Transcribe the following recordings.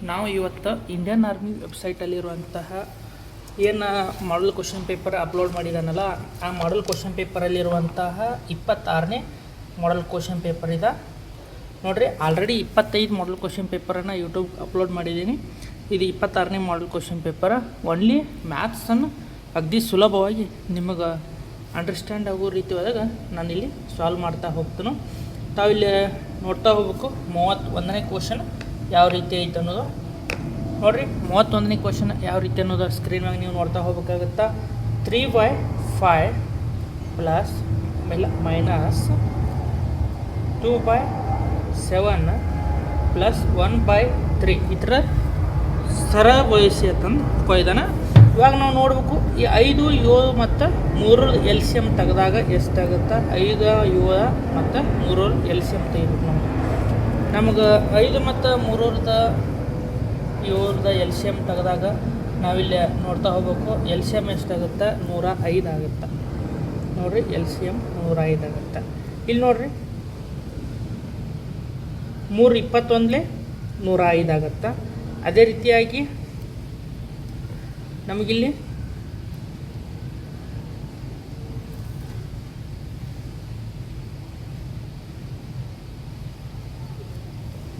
ನಾವು ಇವತ್ತು Indian army ವೆಬ್ಸೈಟಲ್ಲಿರುವಂತಹ ಏನು ಮಾಡಲ್ ಕ್ವಶನ್ ಪೇಪರ್ ಅಪ್ಲೋಡ್ ಮಾಡಿದಾನಲ್ಲ, ಆ ಮಾಡಲ್ ಕ್ವಶನ್ ಪೇಪರಲ್ಲಿರುವಂತಹ 26ನೇ ಮಾಡಲ್ ಕ್ವಶನ್ ಪೇಪರ್ ಇದೆ ನೋಡಿರಿ. ಆಲ್ರೆಡಿ 25 ಮಾಡಲ್ ಕ್ವಶನ್ ಪೇಪರನ್ನು ಯೂಟ್ಯೂಬ್ ಅಪ್ಲೋಡ್ ಮಾಡಿದ್ದೀನಿ. ಇದು 26ನೇ ಮಾಡಲ್ ಕ್ವಶನ್ ಪೇಪರ್. ಓನ್ಲಿ ಮ್ಯಾಥ್ಸನ್ನು ಅಗದಿ ಸುಲಭವಾಗಿ ನಿಮಗೆ ಅಂಡರ್ಸ್ಟ್ಯಾಂಡ್ ಆಗೋ ರೀತಿ ಒಳಗೆ ನಾನಿಲ್ಲಿ ಸಾಲ್ವ್ ಮಾಡ್ತಾ ಹೋಗ್ತೀನಿ. ತಾವಿಲ್ಲಿ ನೋಡ್ತಾ ಹೋಗ್ಬೇಕು 31ನೇ ಕ್ವಶನ್ ಯಾವ ರೀತಿ ಐತೆ ಅನ್ನೋದು ನೋಡಿರಿ. 31ನೇ ಕ್ವಶನ್ ಯಾವ ರೀತಿ ಅನ್ನೋದು ಸ್ಕ್ರೀನ್ ಮ್ಯಾಗ ನೀವು ನೋಡ್ತಾ ಹೋಗ್ಬೇಕಾಗುತ್ತಾ. 3/5 ಪ್ಲಸ್ ಮೈನಸ್ 2/7 ಪ್ಲಸ್ 1/3 ಈ ಥರ ಸರಳಗೊಳಿಸಿ ಅಂತಂದು ಕೊಯ್ದಾನ. ಇವಾಗ ನಾವು ನೋಡ್ಬೇಕು ಈ 5, 7 ಮತ್ತು 3 ಎಲ್ ಸಿ ಎಮ್ ತೆಗೆದಾಗ ಎಷ್ಟಾಗುತ್ತೆ. 5, 7 ಮತ್ತು 3 ಎಲ್ ಸಿ ಎಮ್ ತೆಗಿಬೇಕು. ನಮಗೆ 5 ಮತ್ತು 3 7 ಎಲ್ ಸಿ ಎಮ್ ತೆಗೆದಾಗ ನಾವಿಲ್ಲಿ ನೋಡ್ತಾ ಹೋಗ್ಬೇಕು. ಎಲ್ ಸಿ ಎಮ್ ಎಷ್ಟಾಗುತ್ತೆ, 105 ಆಗುತ್ತೆ ನೋಡಿರಿ. ಎಲ್ ಸಿ ಎಮ್ 105 ಆಗುತ್ತೆ. ಇಲ್ಲಿ ನೋಡಿರಿ 3 21 105 ಆಗುತ್ತೆ. ಅದೇ ರೀತಿಯಾಗಿ ನಮಗಿಲ್ಲಿ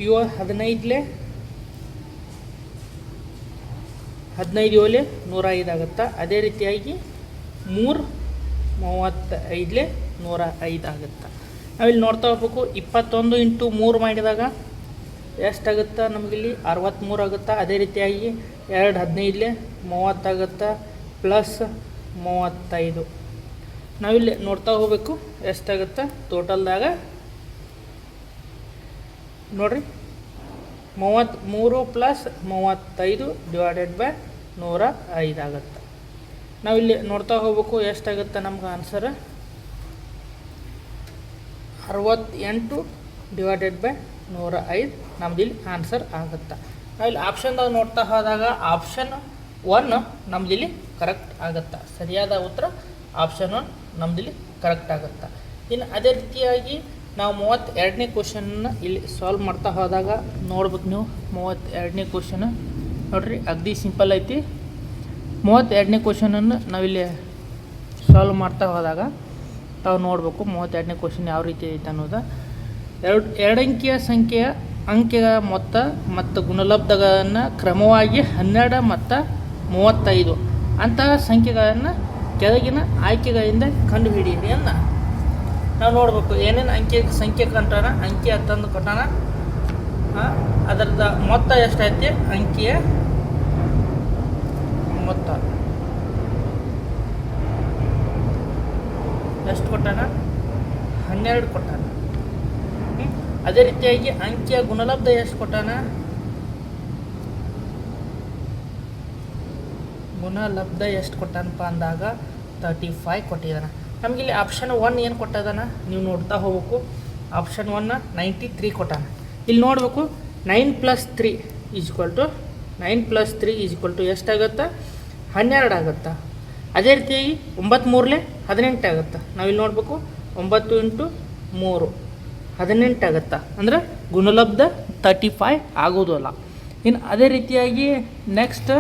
ಇವ 15 7 105 ಆಗುತ್ತೆ. ಅದೇ ರೀತಿಯಾಗಿ 3 35 105 ಆಗುತ್ತೆ. ನಾವಿಲ್ಲಿ ನೋಡ್ತಾ ಹೋಗ್ಬೇಕು 21 × 3 ಮಾಡಿದಾಗ ಎಷ್ಟಾಗುತ್ತೆ ನಮಗಿಲ್ಲಿ 63 ಆಗುತ್ತೆ. ಅದೇ ರೀತಿಯಾಗಿ 2 15 30 ಆಗುತ್ತೆ ಪ್ಲಸ್ 35. ನಾವಿಲ್ಲಿ ನೋಡ್ತಾ ಹೋಗ್ಬೇಕು ಎಷ್ಟಾಗುತ್ತೆ ಟೋಟಲ್ದಾಗ ನೋಡಿರಿ. 33 ಪ್ಲಸ್ 35 ಡಿವೈಡೆಡ್ ಬೈ 105 ಆಗುತ್ತೆ. ನಾವಿಲ್ಲಿ ನೋಡ್ತಾ ಹೋಗ್ಬೇಕು ಎಷ್ಟಾಗುತ್ತೆ ನಮ್ಗೆ ಆನ್ಸರ್ 68 ಡಿವೈಡೆಡ್ ಬೈ 105 ನಮ್ದಿಲ್ಲಿ ಆನ್ಸರ್ ಆಗುತ್ತೆ. ನಾವಿಲ್ಲಿ ಆಪ್ಷನ್ದಾಗ ನೋಡ್ತಾ ಹೋದಾಗ ಆಪ್ಷನ್ 1 ನಮ್ದಿಲ್ಲಿ ಕರೆಕ್ಟ್ ಆಗುತ್ತೆ. ಸರಿಯಾದ ಉತ್ತರ ಆಪ್ಷನ್ 1 ನಮ್ದಿಲ್ಲಿ ಕರೆಕ್ಟ್ ಆಗುತ್ತೆ. ಇನ್ನು ಅದೇ ರೀತಿಯಾಗಿ ನಾವು 32ನೇ ಕ್ವಶನ್ನ ಇಲ್ಲಿ ಸಾಲ್ವ್ ಮಾಡ್ತಾ ಹೋದಾಗ ನೋಡ್ಬೇಕು ನೀವು. 32ನೇ ಕ್ವಶನ್ ನೋಡಿರಿ ಅಗದಿ ಸಿಂಪಲ್ ಐತಿ. 32ನೇ ಕ್ವಶನನ್ನು ನಾವಿಲ್ಲಿ ಸಾಲ್ವ್ ಮಾಡ್ತಾ ಹೋದಾಗ ತಾವು ನೋಡಬೇಕು 32ನೇ ಕ್ವಶನ್ ಯಾವ ರೀತಿ ಐತೆ ಅನ್ನೋದು. ಎರಡು ಅಂಕಿಯ ಸಂಖ್ಯೆಯ ಅಂಕೆಯ ಮೊತ್ತ ಮತ್ತು ಗುಣಲಬ್ಧಗಳನ್ನು ಕ್ರಮವಾಗಿ 12 ಮತ್ತು 35 ಅಂತಹ ಸಂಖ್ಯೆಗಳನ್ನು ಕೆಳಗಿನ ಆಯ್ಕೆಗಳಿಂದ ಕಂಡುಹಿಡಿಯಿರಿ ಅನ್ನ ನಾವು ನೋಡಬೇಕು. ಏನೇನು ಸಂಖ್ಯೆ ಕಂಟಾನ, ಅಂಕಿ ತಂದು ಕೊಟ್ಟಾನ, ಅದರದ ಮೊತ್ತ ಎಷ್ಟೈತಿ, ಅಂಕಿಯ ಮೊತ್ತ ಎಷ್ಟು ಕೊಟ್ಟಾನ, 12 ಕೊಟ್ಟಾನ. ಅದೇ ರೀತಿಯಾಗಿ ಅಂಕಿಯ ಗುಣಲಬ್ಧ ಎಷ್ಟು ಕೊಟ್ಟಾನ, ಗುಣಲಬ್ಧ ಎಷ್ಟು ಕೊಟ್ಟಾನಪ್ಪ ಅಂದಾಗ 35 ಕೊಟ್ಟಿದ್ದಾನೆ. ನಮಗಿಲ್ಲಿ ಆಪ್ಷನ್ 1 ಏನು ಕೊಟ್ಟದಾನ ನೀವು ನೋಡ್ತಾ ಹೋಗ್ಬೇಕು. ಆಪ್ಷನ್ 1 93 ಕೊಟ್ಟಾನ. ಇಲ್ಲಿ ನೋಡಬೇಕು 9 + 3 = 9 + 3 = ಎಷ್ಟಾಗುತ್ತೆ, 12 ಆಗುತ್ತೆ. ಅದೇ ರೀತಿಯಾಗಿ 9 3 18 ಆಗುತ್ತೆ. ನಾವಿಲ್ಲಿ ನೋಡಬೇಕು 9 × 3 18 ಆಗುತ್ತೆ. ಅಂದರೆ ಗುಣಲಬ್ಧ 35 ಆಗೋದಲ್ಲ. ಇನ್ನು ಅದೇ ರೀತಿಯಾಗಿ ನೆಕ್ಸ್ಟ್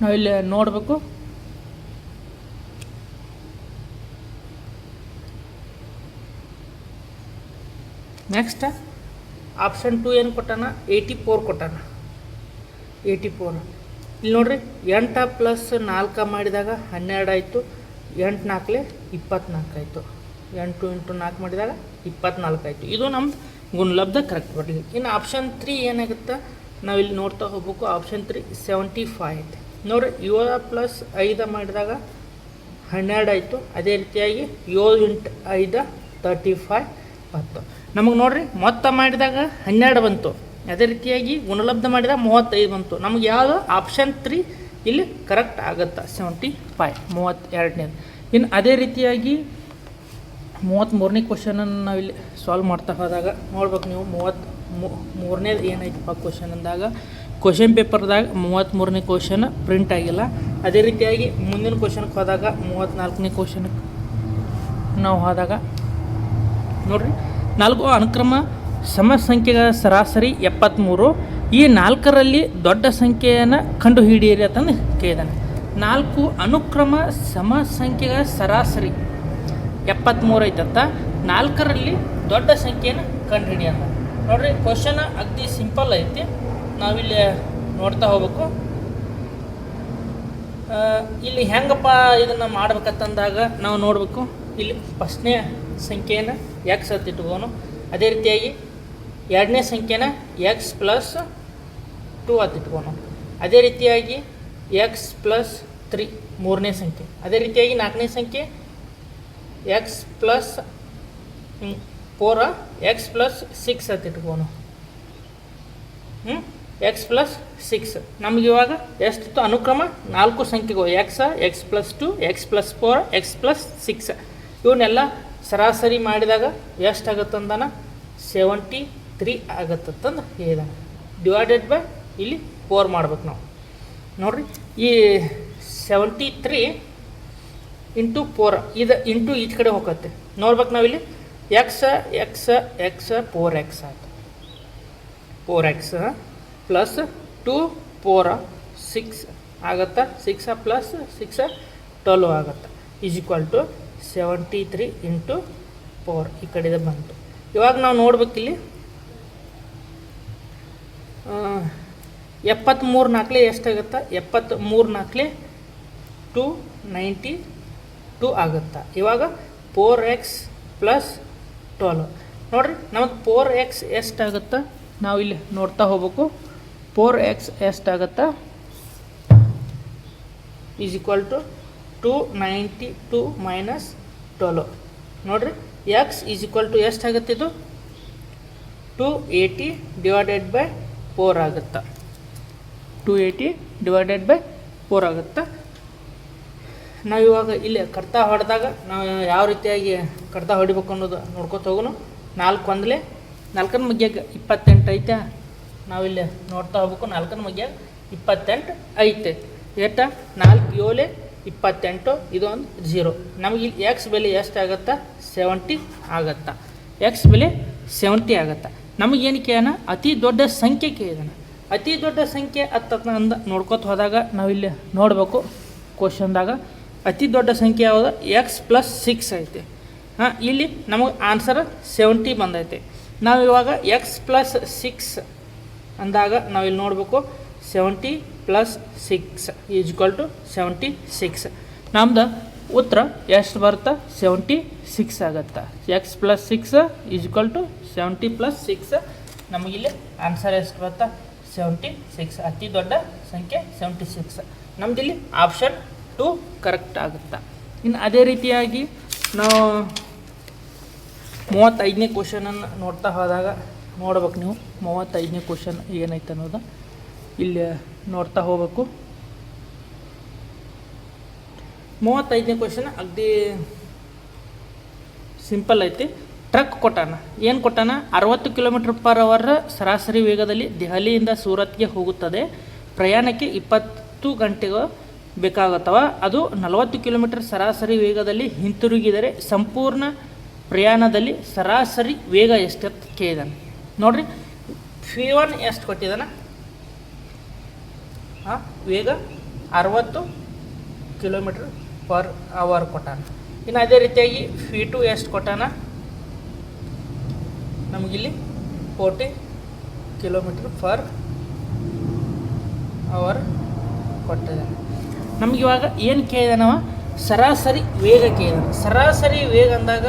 ನಾವಿಲ್ಲಿ ನೋಡಬೇಕು ನೆಕ್ಸ್ಟ್ ಆಪ್ಷನ್ 2 ಏನು ಕೊಟ್ಟಾನ, 84 ಕೊಟ್ಟಾನ. 84 ಇಲ್ಲಿ ನೋಡಿರಿ 8 + 4 ಮಾಡಿದಾಗ 12 ಆಯಿತು. 8 4 24 ಆಯಿತು. 8 × 4 ಮಾಡಿದಾಗ 24 ಆಯಿತು. ಇದು ನಮ್ಮ ಗುಣಲಬ್ಧ ಕರೆಕ್ಟ್ ಬರಲಿ. ಇನ್ನು ಆಪ್ಷನ್ 3 ಏನಾಗುತ್ತೆ ನಾವಿಲ್ಲಿ ನೋಡ್ತಾ ಹೋಗ್ಬೇಕು. ಆಪ್ಷನ್ 3 75 ಐತೆ ನೋಡಿರಿ. 7 + 5 ಮಾಡಿದಾಗ 12 ಆಯಿತು. ಅದೇ ರೀತಿಯಾಗಿ 7 × 5 35 10. ನಮಗೆ ನೋಡಿರಿ ಮೊತ್ತ ಮಾಡಿದಾಗ 12 ಬಂತು. ಅದೇ ರೀತಿಯಾಗಿ ಗುಣಲಬ್ಧ ಮಾಡಿದಾಗ 35 ಬಂತು. ನಮಗೆ ಯಾವುದು ಆಪ್ಷನ್ 3 ಇಲ್ಲಿ ಕರೆಕ್ಟ್ ಆಗುತ್ತೆ. 75 32ನೇದು. ಇನ್ನು ಅದೇ ರೀತಿಯಾಗಿ 33ನೇ ಕ್ವಶನನ್ನು ನಾವಿಲ್ಲಿ ಸಾಲ್ವ್ ಮಾಡ್ತಾ ಹೋದಾಗ ನೋಡ್ಬೇಕು ನೀವು. 33ನೇದು ಏನೈತಪ್ಪ ಕ್ವಶನ್ ಅಂದಾಗ ಕ್ವಶನ್ ಪೇಪರ್ದಾಗ 33ನೇ ಕ್ವಶನ್ ಪ್ರಿಂಟ್ ಆಗಿಲ್ಲ. ಅದೇ ರೀತಿಯಾಗಿ ಮುಂದಿನ ಕ್ವಶನ್ಗೆ ಹೋದಾಗ 34ನೇ ಕ್ವಶನ್ಗೆ ನಾವು ಹೋದಾಗ ನೋಡಿರಿ 4 ಅನುಕ್ರಮ ಸಮ ಸಂಖ್ಯೆಗಳ ಸರಾಸರಿ 73 ಈ 4ರಲ್ಲಿ ದೊಡ್ಡ ಸಂಖ್ಯೆಯನ್ನು ಕಂಡುಹಿಡಿಯಿರಿ ಅಂತಂದು ಕೇಳಿದಾನೆ. 4 ಅನುಕ್ರಮ ಸಮ ಸಂಖ್ಯೆಗಳ ಸರಾಸರಿ 73 ಐತಂತ. 4ರಲ್ಲಿ ದೊಡ್ಡ ಸಂಖ್ಯೆಯನ್ನು ಕಂಡುಹಿಡಿಯೋಣ. ನೋಡಿರಿ, ಕ್ವಶನ್ ಅಗದಿ ಸಿಂಪಲ್ ಐತಿ. ನಾವಿಲ್ಲಿ ನೋಡ್ತಾ ಹೋಗ್ಬೇಕು. ಇಲ್ಲಿ ಹೆಂಗಪ್ಪ ಇದನ್ನು ಮಾಡ್ಬೇಕಂತಂದಾಗ ನಾವು ನೋಡಬೇಕು. ಇಲ್ಲಿ ಫಸ್ಟ್ನೇ ಸಂಖ್ಯೆಯನ್ನು ಎಕ್ಸ್ ಅಂತ ಇಟ್ಕೋನು. ಅದೇ ರೀತಿಯಾಗಿ ಎರಡನೇ ಸಂಖ್ಯೆನ ಎಕ್ಸ್ ಪ್ಲಸ್ 2 ಅಂತ ಇಟ್ಕೋನು. ಅದೇ ರೀತಿಯಾಗಿ ಎಕ್ಸ್ ಪ್ಲಸ್ 3 ಮೂರನೇ ಸಂಖ್ಯೆ. ಅದೇ ರೀತಿಯಾಗಿ ನಾಲ್ಕನೇ ಸಂಖ್ಯೆ ಎಕ್ಸ್ ಪ್ಲಸ್ 4 ಎಕ್ಸ್ ಪ್ಲಸ್ 6 ಅಂತ ಇಟ್ಕೋನು. ಎಕ್ಸ್ ಪ್ಲಸ್ 6 ನಮ್ಗೆ ಇವಾಗ ಎಷ್ಟಿತ್ತು ಅನುಕ್ರಮ 4 ಸಂಖ್ಯೆಗಳು X plus 2 X plus 4 X plus 6 ಇವನ್ನೆಲ್ಲ ಸರಾಸರಿ ಮಾಡಿದಾಗ ಎಷ್ಟಾಗುತ್ತಂದಾನ 73 ಆಗುತ್ತಂದು ಹೇಳಿದಾನೆ. ಡಿವೈಡೆಡ್ ಬೈ ಇಲ್ಲಿ 4 ಮಾಡ್ಬೇಕು ನಾವು. ನೋಡಿರಿ, ಈ 73 ಇಂಟು 4 ಇದು ಇಂಟು ಈಚ್ ಕಡೆ ಹೋಗುತ್ತೆ. ನೋಡ್ಬೇಕು ನಾವಿಲ್ಲಿ ಎಕ್ಸ್ 4x ಆಯಿತು. 4x ಪ್ಲಸ್ 2 4 6 ಆಗುತ್ತಾ. 6 ಪ್ಲಸ್ 6 12 ಆಗುತ್ತೆ. ಈಸ್ ಈಕ್ವಲ್ ಟು 73 ಇಂಟು 4 ಈ ಕಡೆದ ಬಂತು. ಇವಾಗ ನಾವು ನೋಡ್ಬೇಕಿಲ್ಲಿ 73 ನಾಲ್ಕಲೆ ಎಷ್ಟಾಗುತ್ತಾ. 73 ನಾಲ್ಕಲೆ 292 ಆಗುತ್ತಾ. ಇವಾಗ 4x ಪ್ಲಸ್ 12 ನೋಡಿರಿ, ನಮಗೆ 4x ಎಷ್ಟಾಗುತ್ತಾ ನಾವು ಇಲ್ಲಿ ನೋಡ್ತಾ ಹೋಗ್ಬೇಕು. 4x ಎಷ್ಟಾಗುತ್ತಾ ಈಸ್ ಈಕ್ವಲ್ ಟು 292 ಮೈನಸ್ 12. ನೋಡಿರಿ, ಎಕ್ಸ್ ಈಸ್ ಈಕ್ವಲ್ ಟು ಎಷ್ಟಾಗುತ್ತೆ, ಇದು 280 ಡಿವೈಡೆಡ್ ಬೈ 4 ಆಗುತ್ತಾ. 280 ಡಿವೈಡೆಡ್ ಬೈ 4 ಆಗುತ್ತಾ. ನಾವು ಇವಾಗ ಇಲ್ಲಿ ಕಡ್ತಾ ಹೊಡೆದಾಗ ನಾವು ಯಾವ ರೀತಿಯಾಗಿ ಕಡ್ತಾ ಹೊಡಿಬೇಕು ಅನ್ನೋದು ನೋಡ್ಕೊತ ಹೋಗೋಣ. 4 ಒಂದಲೇ 4ನ ಮಗ್ಯಾಗ 28 ಐತೆ. ನಾವಿಲ್ಲಿ ನೋಡ್ತಾ ಹೋಗ್ಬೇಕು. 4ನ ಮಗ್ಯಾಗ 28 ಐತೆ. ಏಟ 4 7 28 ಇದೊಂದು 0. ನಮಗೆ ಇಲ್ಲಿ ಎಕ್ಸ್ ಬೆಲೆ ಎಷ್ಟಾಗತ್ತಾ 70 ಆಗತ್ತಾ. ಎಕ್ಸ್ ಬೆಲೆ 70 ಆಗತ್ತಾ. ನಮಗೇನು ಕೇಳೋಣ, ಅತಿ ದೊಡ್ಡ ಸಂಖ್ಯೆ ಕೇಳಿದಾನೆ. ಅತಿ ದೊಡ್ಡ ಸಂಖ್ಯೆ ಅಂದ ನೋಡ್ಕೊತ ಹೋದಾಗ ನಾವಿಲ್ಲಿ ನೋಡಬೇಕು. ಕ್ವಶನ್ದಾಗ ಅತಿ ದೊಡ್ಡ ಸಂಖ್ಯೆ ಯಾವುದು, ಎಕ್ಸ್ ಪ್ಲಸ್ 6 ಐತೆ. ಇಲ್ಲಿ ನಮಗೆ ಆನ್ಸರ್ 70 ಬಂದೈತೆ. ನಾವು ಇವಾಗ ಎಕ್ಸ್ ಪ್ಲಸ್ 6 ಅಂದಾಗ ನಾವಿಲ್ಲಿ ನೋಡಬೇಕು 70 ಪ್ಲಸ್ 6 ಈಸ್ ಈಕ್ವಲ್ ಟು 76. ನಮ್ದು ಉತ್ತರ ಎಷ್ಟು ಬರುತ್ತೆ, 76 ಆಗುತ್ತೆ. X plus 6 is equal to 70 plus 6. ನಮಗಿಲ್ಲಿ ಆನ್ಸರ್ ಎಷ್ಟು ಬರುತ್ತೆ, 76. ಅತಿ ದೊಡ್ಡ ಸಂಖ್ಯೆ 76. ನಮ್ದಿಲ್ಲಿ ಆಪ್ಷನ್ 2 ಕರೆಕ್ಟ್ ಆಗುತ್ತೆ. ಇನ್ನು ಅದೇ ರೀತಿಯಾಗಿ ನಾವು 35ನೇ ಕ್ವಶನನ್ನು ನೋಡ್ತಾ ಹೋದಾಗ ನೋಡ್ಬೇಕು ನೀವು. 35ನೇ ಕ್ವಶನ್ ಏನೈತೆ ಅನ್ನೋದು ಇಲ್ಲಿ ನೋಡ್ತಾ ಹೋಗ್ಬೇಕು. 35ನೇ ಕ್ವಶನ್ ಅಗದಿ ಸಿಂಪಲ್ ಐತಿ. ಟ್ರಕ್ ಕೊಟ್ಟಾನ. ಏನು ಕೊಟ್ಟಾನ, 60 km/h ಸರಾಸರಿ ವೇಗದಲ್ಲಿ ದೆಹಲಿಯಿಂದ ಸೂರತ್ಗೆ ಹೋಗುತ್ತದೆ. ಪ್ರಯಾಣಕ್ಕೆ 20 ಗಂಟೆಗಳು ಬೇಕಾಗುತ್ತವ. ಅದು 40 km ಸರಾಸರಿ ವೇಗದಲ್ಲಿ ಹಿಂತಿರುಗಿದರೆ ಸಂಪೂರ್ಣ ಪ್ರಯಾಣದಲ್ಲಿ ಸರಾಸರಿ ವೇಗ ಎಷ್ಟು ಕೇಳಿದಾನೆ. ನೋಡಿರಿ, P1 ಎಷ್ಟು ಕೊಟ್ಟಿದ್ದಾನೆ, ವೇಗ 60 km/h ಕೊಟ್ಟಾನ. ಇನ್ನು ಅದೇ ರೀತಿಯಾಗಿ P2 ಎಷ್ಟು ಕೊಟ್ಟಾನ, ನಮಗಿಲ್ಲಿ 40 km/h ಕೊಟ್ಟಿದ್ದಾನೆ. ನಮಗಿವಾಗ ಏನು ಕೇಳಿದಾನವ, ಸರಾಸರಿ ವೇಗ ಕೇಳಿದಾನೆ. ಸರಾಸರಿ ವೇಗ ಅಂದಾಗ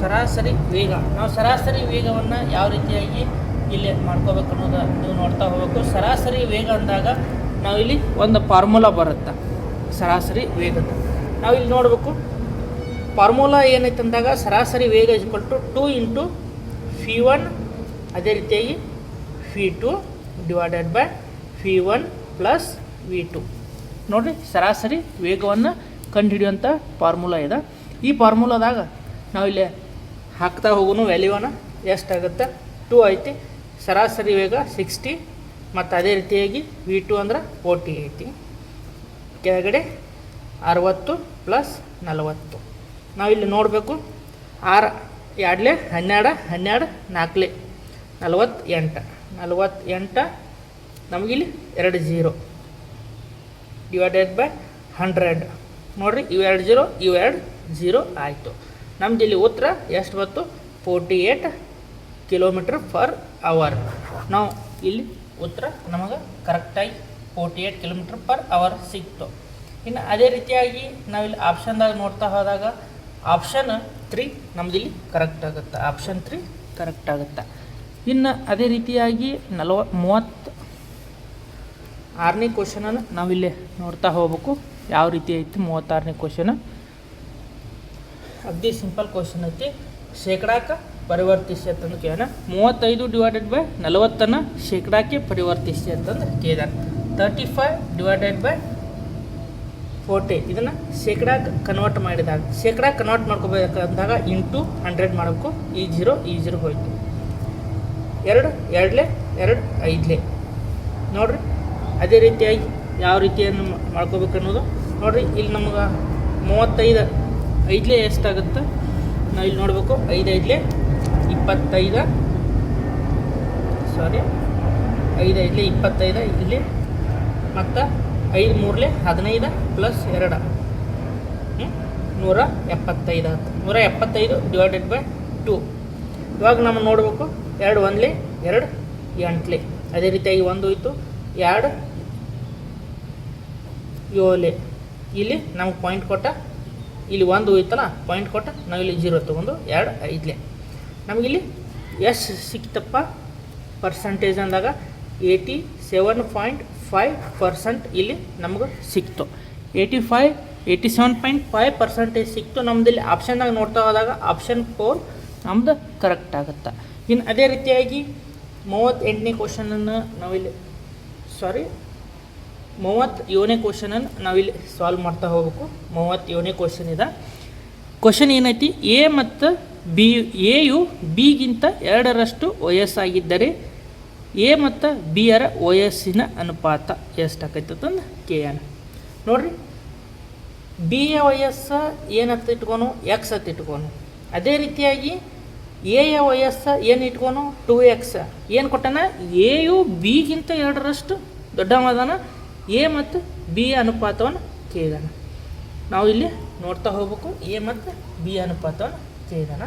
ಸರಾಸರಿ ವೇಗ, ನಾವು ಸರಾಸರಿ ವೇಗವನ್ನು ಯಾವ ರೀತಿಯಾಗಿ ಇಲ್ಲಿ ಮಾಡ್ಕೋಬೇಕು ಅನ್ನೋದು ನೀವು ನೋಡ್ತಾ ಹೋಗಬೇಕು. ಸರಾಸರಿ ವೇಗ ಅಂದಾಗ ನಾವಿಲ್ಲಿ ಒಂದು ಫಾರ್ಮುಲಾ ಬರುತ್ತೆ ಸರಾಸರಿ ವೇಗದ. ನಾವಿಲ್ಲಿ ನೋಡಬೇಕು ಫಾರ್ಮುಲಾ ಏನೈತೆ ಅಂದಾಗ ಸರಾಸರಿ ವೇಗ ಇಸ್ಕೊಲ್ಟು 2 ಇಂಟು P1 ಅದೇ ರೀತಿಯಾಗಿ P2 divided by P1 plus V2. ನೋಡಿರಿ, ಸರಾಸರಿ ವೇಗವನ್ನು ಕಂಡುಹಿಡಿಯುವಂಥ ಫಾರ್ಮುಲಾ ಇದೆ. ಈ ಫಾರ್ಮುಲಾದಾಗ ನಾವಿಲ್ಲಿ ಹಾಕ್ತಾ ಹೋಗೋನು ವ್ಯಾಲ್ಯೂವನ್ನು ಎಷ್ಟಾಗುತ್ತೆ, 2 ಐತಿ. ಸರಾಸರಿ ವೇಗ 60 ಮತ್ತು ಅದೇ ರೀತಿಯಾಗಿ V2 ಅಂದ್ರೆ 40 ಐತಿ. ಕೆಳಗಡೆ 60 ಪ್ಲಸ್ 40. ನಾವಿಲ್ಲಿ ನೋಡಬೇಕು ಎರಡಲೇ 12 12 ನಾಲ್ಕಲೇ 48 48 ನಮಗಿಲ್ಲಿ 2 0 ಡಿವೈಡೆಡ್ ಬೈ 100 ನೋಡಿರಿ ಇವು 2 0 ಇವು 2 0 ಆಯಿತು. ನಮ್ದು ಇಲ್ಲಿ ಉತ್ತರ ಎಷ್ಟು ಬಂತು 48 km/h. ನಾವು ಇಲ್ಲಿ ಉತ್ತರ ನಮಗೆ ಕರೆಕ್ಟಾಗಿ 48 km/h ಸಿಕ್ತು. ಇನ್ನು ಅದೇ ರೀತಿಯಾಗಿ ನಾವಿಲ್ಲಿ ಆಪ್ಷನ್ದಾಗ ನೋಡ್ತಾ ಹೋದಾಗ ಆಪ್ಷನ್ 3 ನಮ್ದು ಇಲ್ಲಿ ಕರೆಕ್ಟ್ ಆಗುತ್ತೆ. ಆಪ್ಷನ್ 3 ಕರೆಕ್ಟ್ ಆಗುತ್ತೆ. ಇನ್ನು ಅದೇ ರೀತಿಯಾಗಿ 36ನೇ ಕ್ವಶನನ್ನು ನಾವಿಲ್ಲಿ ನೋಡ್ತಾ ಹೋಗ್ಬೇಕು. ಯಾವ ರೀತಿ ಐತಿ 36ನೇ ಕ್ವಶನ್ ಅಗ್ದಿ ಸಿಂಪಲ್ ಕ್ವಶನ್ ಐತಿ. ಶೇಕಡಾಕ್ಕೆ ಪರಿವರ್ತಿಸಿ ಅಂತಂದು ಕೇಳೋಣ. 35 ಡಿವೈಡೆಡ್ ಬೈ 40 ಶೇಕಡಾಕ್ಕೆ ಪರಿವರ್ತಿಸಿ ಅಂತಂದು ಕೇಳಿದಾನೆ. 35 ಡಿವೈಡೆಡ್ ಬೈ 40 ಇದನ್ನು ಶೇಕಡಾಕ್ಕೆ ಕನ್ವರ್ಟ್ ಮಾಡಿದಾಗ ಶೇಕಡಾಕ್ಕೆ ಕನ್ವರ್ಟ್ ಮಾಡ್ಕೋಬೇಕಂದಾಗ ಇಂಟು 100 ಮಾಡಬೇಕು. ಈ 0 ಹೋಯ್ತು. 2 2 2 5 ನೋಡಿರಿ. ಅದೇ ರೀತಿಯಾಗಿ ಯಾವ ರೀತಿಯನ್ನು ಮಾಡ್ಕೋಬೇಕು ಅನ್ನೋದು ನೋಡಿರಿ. ಇಲ್ಲಿ ನಮ್ಗೆ 35 5 ಎಷ್ಟಾಗುತ್ತೆ ನಾವು ಇಲ್ಲಿ ನೋಡಬೇಕು. 5 5 25 ಸಾರಿ 5 5 25 ಇಲ್ಲಿ ಮತ್ತು 5 3 15 ಪ್ಲಸ್ 2 175 ಆಯ್ತು. 175 ಡಿವೈಡೆಡ್ ಬೈ 2. ಇವಾಗ ನಮ್ಮ ನೋಡಬೇಕು 2 1 2 8. ಅದೇ ರೀತಿಯಾಗಿ 1 ಹೋಯ್ತು. 2 7 ಇಲ್ಲಿ ನಮ್ಗೆ ಪಾಯಿಂಟ್ ಕೊಟ್ಟ. ಇಲ್ಲಿ 1 ಹೋಯ್ತಲ್ಲ ಪಾಯಿಂಟ್ ಕೊಟ್ಟ. ನಾವಿಲ್ಲಿ 0 ತೊಗೊಂಡು 2 5 ನಮಗಿಲ್ಲಿ ಎಷ್ಟು ಸಿಕ್ತಪ್ಪ ಪರ್ಸಂಟೇಜ್ ಅಂದಾಗ 87.5% ಇಲ್ಲಿ ನಮಗೆ ಸಿಕ್ತು. 87.5% ಸಿಕ್ತು. ನಮ್ಮದಿಲ್ಲಿ ಆಪ್ಷನ್ನಾಗ ನೋಡ್ತಾ ಹೋದಾಗ ಆಪ್ಷನ್ 4 ನಮ್ದು ಕರೆಕ್ಟ್ ಆಗುತ್ತೆ. ಇನ್ನು ಅದೇ ರೀತಿಯಾಗಿ 38ನೇ ಕ್ವಶನನ್ನು ನಾವಿಲ್ಲಿ 37ನೇ ಕ್ವಶನನ್ನು ನಾವಿಲ್ಲಿ ಸಾಲ್ವ್ ಮಾಡ್ತಾ ಹೋಗ್ಬೇಕು. 37ನೇ ಕ್ವಶನ್ ಇದೆ. ಕ್ವಶನ್ ಏನೈತಿ, ಎ ಮತ್ತು ಬಿ, ಎಯು ಬಿಗಿಂತ 2ರಷ್ಟು ವಯಸ್ಸಾಗಿದ್ದರೆ ಎ ಮತ್ತು ಬಿಯರ ವಯಸ್ಸಿನ ಅನುಪಾತ ಎಷ್ಟಾಕೈತೆ ಅಂತಂದು ಕೇಳೋಣ. ನೋಡಿರಿ, ಬಿಯ ವಯಸ್ಸು ಏನಂತ ಇಟ್ಕೊನು ಎಕ್ಸ್ ಅಂತ ಇಟ್ಕೊನು. ಅದೇ ರೀತಿಯಾಗಿ ಎಯ ವಯಸ್ಸು ಏನು ಇಟ್ಕೊನು 2x. ಏನು ಕೊಟ್ಟಾನ, ಎಯು ಬಿಗಿಂತ 2ರಷ್ಟು ದೊಡ್ಡವದಾನ. ಎ ಮತ್ತು ಬಿ ಅನುಪಾತವನ್ನು ಕೇಳಿದಾನ. ನಾವು ಇಲ್ಲಿ ನೋಡ್ತಾ ಹೋಗ್ಬೇಕು. ಎ ಮತ್ತು ಬಿ ಅನುಪಾತವನ್ನು ಕೇಳಿದಾನ.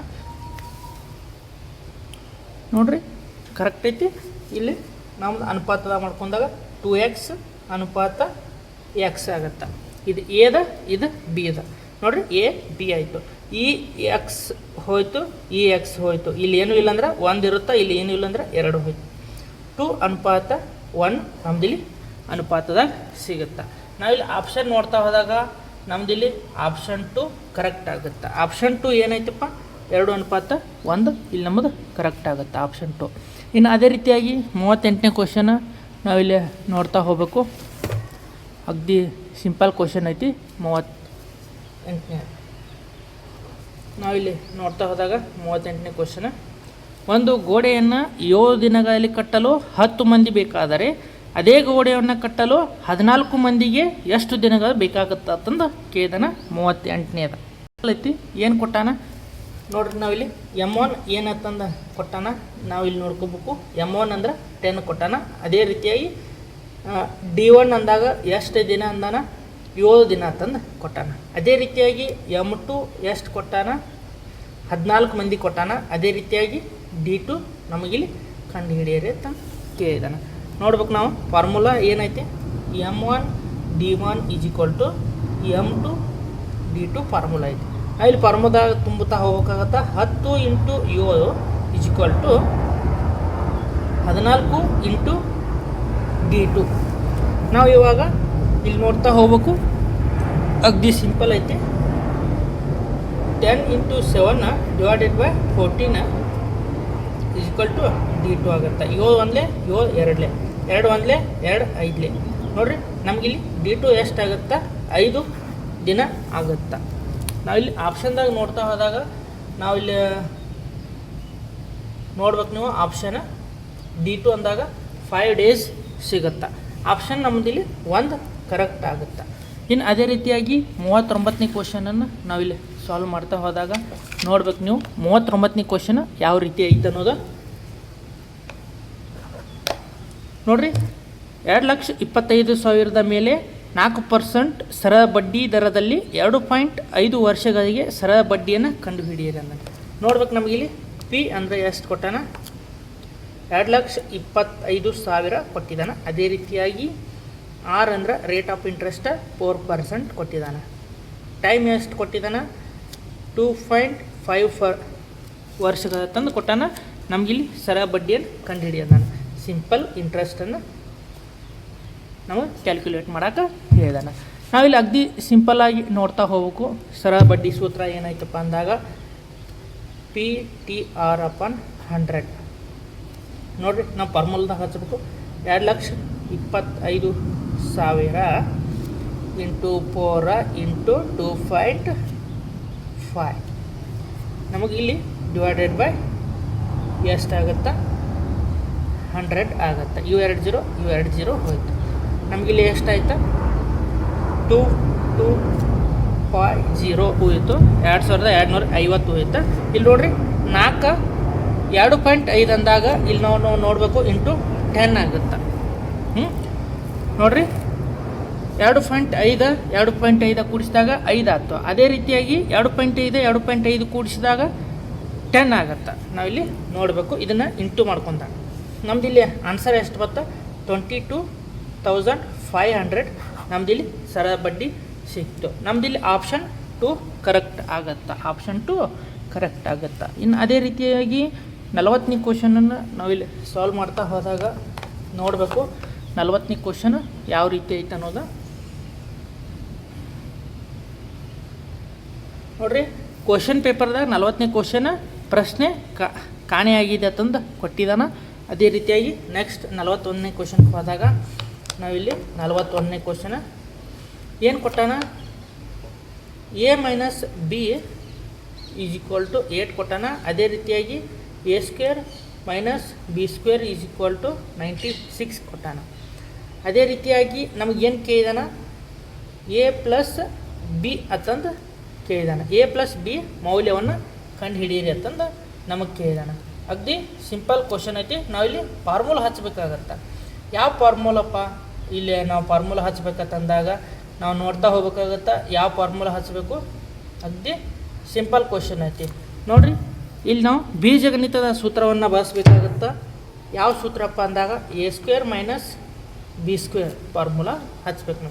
ನೋಡ್ರಿ ಕರೆಕ್ಟ್ ಐತಿ. ಇಲ್ಲಿ ನಮ್ದು ಅನುಪಾತದಾಗ ಮಾಡ್ಕೊಂಡಾಗ 2x ಅನುಪಾತ ಎಕ್ಸ್ ಆಗುತ್ತೆ. ಇದು ಎದ, ಇದು ಬಿ ಅದ. ನೋಡಿರಿ ಎ ಬಿ ಆಯಿತು. ಈ ಎಕ್ಸ್ ಹೋಯ್ತು, ಈ ಎಕ್ಸ್ ಹೋಯ್ತು. ಇಲ್ಲಿ ಏನೂ ಇಲ್ಲಾಂದ್ರೆ 1 ಇರುತ್ತೆ, ಇಲ್ಲಿ ಏನೂ ಇಲ್ಲಾಂದ್ರೆ 2 ಹೋಯ್ತು. 2 ಅನುಪಾತ 1 ನಮ್ದಿಲ್ಲಿ ಅನುಪಾತದಾಗ ಸಿಗುತ್ತೆ. ನಾವಿಲ್ಲಿ ಆಪ್ಷನ್ ನೋಡ್ತಾ ಹೋದಾಗ ನಮ್ದಿಲ್ಲಿ ಆಪ್ಷನ್ 2 ಕರೆಕ್ಟ್ ಆಗುತ್ತೆ. ಆಪ್ಷನ್ 2 ಏನೈತಪ್ಪ 2 ಅನುಪಾತ 1 ಇಲ್ಲಿ ನಮ್ಮದು ಕರೆಕ್ಟ್ ಆಗುತ್ತೆ ಆಪ್ಷನ್ 2. ಇನ್ನು ಅದೇ ರೀತಿಯಾಗಿ 38ನೇ ಕ್ವಶನ್ ನಾವಿಲ್ಲಿ ನೋಡ್ತಾ ಹೋಗಬೇಕು. ಅಗ್ದಿ ಸಿಂಪಲ್ ಕ್ವಶನ್ ಐತಿ. 38ನೇ ನಾವಿಲ್ಲಿ ನೋಡ್ತಾ ಹೋದಾಗ 38ನೇ ಕ್ವಶನ್, ಒಂದು ಗೋಡೆಯನ್ನು 7 ದಿನಗಳಲ್ಲಿ ಕಟ್ಟಲು 10 ಮಂದಿ ಬೇಕಾದರೆ ಅದೇ ಗೋಡೆಯನ್ನು ಕಟ್ಟಲು 14 ಮಂದಿಗೆ ಎಷ್ಟು ದಿನಗಳು ಬೇಕಾಗುತ್ತೆ ಅಂತಂದು ಕೇಳಿದಾನ. 38ನೇದ ಐತಿ. ಏನು ಕೊಟ್ಟಾನ ನೋಡ್ರಿ, ನಾವಿಲ್ಲಿ M1 ಏನಂತಂದು ಕೊಟ್ಟಾನ ನಾವಿಲ್ಲಿ ನೋಡ್ಕೋಬೇಕು. M1 ಅಂದ್ರೆ 10 ಕೊಟ್ಟಾನ. ಅದೇ ರೀತಿಯಾಗಿ D1 ಅಂದಾಗ ಎಷ್ಟು ದಿನ ಅಂದಾನ 7 ದಿನ ಅಂತಂದು ಕೊಟ್ಟಾನ. ಅದೇ ರೀತಿಯಾಗಿ M2 ಎಷ್ಟು ಕೊಟ್ಟಾನ 14 ಮಂದಿ ಕೊಟ್ಟಾನ. ಅದೇ ರೀತಿಯಾಗಿ D2 ನಮಗಿಲ್ಲಿ ಕಂಡು ಹಿಡಿಯರಿ ಅಂತ ಕೇಳಿದಾನ. ನೋಡ್ಬೇಕು ನಾವು ಫಾರ್ಮುಲಾ ಏನೈತೆ, M1 D1 = M2 D2 formula ಐತಿ. ಇಲ್ಲಿ ಫಾರ್ಮುಲಾದಾಗ ತುಂಬುತ್ತಾ ಹೋಗ್ಬೇಕಾಗತ್ತ. 10 × 7 = 14 × D2. ನಾವು ಇವಾಗ ಇಲ್ಲಿ ನೋಡ್ತಾ ಹೋಗ್ಬೇಕು. ಅಗ್ದಿ ಸಿಂಪಲ್ ಐತೆ. 10 × 7 ಡಿವೈಡೆಡ್ ಬೈ 14 = D2 ಆಗುತ್ತೆ. 7 1 7 2 2 1 2 5 ನೋಡಿರಿ. ನಮಗಿಲ್ಲಿ D2 ಎಷ್ಟಾಗುತ್ತೆ 5 ದಿನ ಆಗುತ್ತೆ. ನಾವಿಲ್ಲಿ ಆಪ್ಷನ್ದಾಗ ನೋಡ್ತಾ ಹೋದಾಗ ನಾವಿಲ್ಲಿ ನೋಡ್ಬೇಕು. ನೀವು ಆಪ್ಷನ್ D2 ಅಂದಾಗ 5 ಡೇಸ್ ಸಿಗುತ್ತೆ. ಆಪ್ಷನ್ ನಮ್ಮದಿಲ್ಲಿ 1 ಕರೆಕ್ಟ್ ಆಗುತ್ತೆ. ಇನ್ನು ಅದೇ ರೀತಿಯಾಗಿ 39ನೇ ಕ್ವಶನನ್ನು ನಾವಿಲ್ಲಿ ಸಾಲ್ವ್ ಮಾಡ್ತಾ ಹೋದಾಗ ನೋಡ್ಬೇಕು ನೀವು 39ನೇ ಕ್ವಶನ್ ಯಾವ ರೀತಿ ಐತೆ ಅನ್ನೋದು. ನೋಡಿರಿ, 2,25,000 ಮೇಲೆ 4% ಸರಳ ಬಡ್ಡಿ ದರದಲ್ಲಿ 2.5 ವರ್ಷಗಳಿಗೆ ಸರಳ ಬಡ್ಡಿಯನ್ನು ಕಂಡುಹಿಡಿಯಿರಿ ಅಂದ. ನೋಡ್ಬೇಕು ನಮಗೆ ಇಲ್ಲಿ ಪಿ ಅಂದರೆ ಎಷ್ಟು ಕೊಟ್ಟಾನ, 2,25,000 ಕೊಟ್ಟಿದ್ದಾನೆ. ಅದೇ ರೀತಿಯಾಗಿ ಆರ್ ಅಂದ್ರೆ ರೇಟ್ ಆಫ್ ಇಂಟ್ರೆಸ್ಟ್ 4% ಕೊಟ್ಟಿದ್ದಾನೆ. ಟೈಮ್ ಎಷ್ಟು ಕೊಟ್ಟಿದ್ದಾನೆ, 2.5 ವರ್ಷಗಳ ತಂದು ಕೊಟ್ಟಾನ. ನಮಗಿಲ್ಲಿ ಸರಳ ಬಡ್ಡಿಯನ್ನು ಕಂಡುಹಿಡಿಯೋದಾನ. ಸಿಂಪಲ್ ಇಂಟ್ರೆಸ್ಟನ್ನು ನಾವು ಕ್ಯಾಲ್ಕುಲೇಟ್ ಮಾಡೋಕೆ ಹೇಳಿದಾನೆ. ನಾವಿಲ್ಲಿ ಅಗದಿ ಸಿಂಪಲ್ಲಾಗಿ ನೋಡ್ತಾ ಹೋಗ್ಬೇಕು. ಸರಳ ಬಡ್ಡಿ ಸೂತ್ರ ಏನಾಯ್ತಪ್ಪ ಅಂದಾಗ PTR/100. ನೋಡಿರಿ, ನಾವು ಫಾರ್ಮುಲಾದಾಗ ಹಚ್ಚಬೇಕು. 2,25,000 ಇಂಟು 4 ಇಂಟು 2.5 ನಮಗೆ ಇಲ್ಲಿ ಡಿವೈಡೆಡ್ ಬೈ ಎಷ್ಟಾಗುತ್ತೆ, 100 ಆಗುತ್ತೆ. ಇವು 2 0 ಹೋಯ್ತು. ನಮಗಿಲ್ಲಿ ಎಷ್ಟಾಯ್ತು, 2,250 ಹೋಯಿತು. 2,250 ಹೋಯ್ತು. ಇಲ್ಲಿ ನೋಡಿರಿ, 2.5 ಅಂದಾಗ ಇಲ್ಲಿ ನಾವು ನೋಡಬೇಕು ಇಂಟು 10 ಆಗುತ್ತೆ. ನೋಡಿರಿ, 2.5 ಕೂಡಿಸಿದಾಗ 5 ಆಯ್ತು. ಅದೇ ರೀತಿಯಾಗಿ 2.5 ಕೂಡಿಸಿದಾಗ 10 ಆಗುತ್ತೆ. ನಾವಿಲ್ಲಿ ನೋಡಬೇಕು, ಇದನ್ನು ಇಂಟು ಮಾಡ್ಕೊಂಡಾಗ ನಮ್ದು ಇಲ್ಲಿ ಆನ್ಸರ್ ಎಷ್ಟು ಬತ್ತ, 22,500 ನಮ್ದಿಲ್ಲಿ ಸರಳ ಬಡ್ಡಿ ಸಿಕ್ತು. ನಮ್ದಿಲ್ಲಿ ಆಪ್ಷನ್ 2 ಕರೆಕ್ಟ್ ಆಗುತ್ತೆ. ಆಪ್ಷನ್ 2 ಕರೆಕ್ಟ್ ಆಗುತ್ತೆ. ಇನ್ನು ಅದೇ ರೀತಿಯಾಗಿ 40ನೇ ಕ್ವಶನನ್ನು ನಾವಿಲ್ಲಿ ಸಾಲ್ವ್ ಮಾಡ್ತಾ ಹೋದಾಗ ನೋಡಬೇಕು 40ನೇ ಕ್ವಶನ್ ಯಾವ ರೀತಿ ಐತೆ ಅನ್ನೋದು. ನೋಡಿರಿ, ಕ್ವಶನ್ ಪೇಪರ್ದಾಗ 40ನೇ ಕ್ವಶನ್ ಪ್ರಶ್ನೆ ಕಾಣೆಯಾಗಿದೆ ಅಂತಂದು ಕೊಟ್ಟಿದ್ದಾನೆ. ಅದೇ ರೀತಿಯಾಗಿ ನೆಕ್ಸ್ಟ್ 41ನೇ ಕ್ವಶನ್ಗೆ ಹೋದಾಗ ನಾವಿಲ್ಲಿ 41ನೇ ಕ್ವಶನ್ ಏನು ಕೊಟ್ಟಾನ, A ಮೈನಸ್ B = 8 ಕೊಟ್ಟಾನ. ಅದೇ ರೀತಿಯಾಗಿ A² ಮೈನಸ್ B² = 96 ಕೊಟ್ಟಾನ. ಅದೇ ರೀತಿಯಾಗಿ ನಮಗೇನು ಕೇಳಿದಾನ, A ಪ್ಲಸ್ B ಅಂತಂದು ಕೇಳಿದಾನ. A ಪ್ಲಸ್ B ಮೌಲ್ಯವನ್ನು ಕಂಡು ಹಿಡಿಯಿರಿ ಅಂತಂದು ನಮಗೆ ಕೇಳಿದಾನ. ಅಗದಿ ಸಿಂಪಲ್ ಕ್ವಶನ್ ಐತಿ. ನಾವಿಲ್ಲಿ ಫಾರ್ಮುಲಾ ಹಚ್ಚಬೇಕಾಗತ್ತೆ. ಯಾವ ಫಾರ್ಮುಲಪ್ಪ, ಇಲ್ಲಿ ನಾವು ಫಾರ್ಮುಲಾ ಹಚ್ಬೇಕಂತಂದಾಗ ನಾವು ನೋಡ್ತಾ ಹೋಗ್ಬೇಕಾಗತ್ತೆ ಯಾವ ಫಾರ್ಮುಲಾ ಹಚ್ಚಬೇಕು. ಅಗದಿ ಸಿಂಪಲ್ ಕ್ವಶನ್ ಐತಿ. ನೋಡಿರಿ, ಇಲ್ಲಿ ನಾವು ಬೀಜಗಣಿತದ ಸೂತ್ರವನ್ನು ಬಳಸಬೇಕಾಗತ್ತೆ. ಯಾವ ಸೂತ್ರಪ್ಪ ಅಂದಾಗ A² ಮೈನಸ್ B² ಫಾರ್ಮುಲಾ ಹಚ್ಬೇಕು.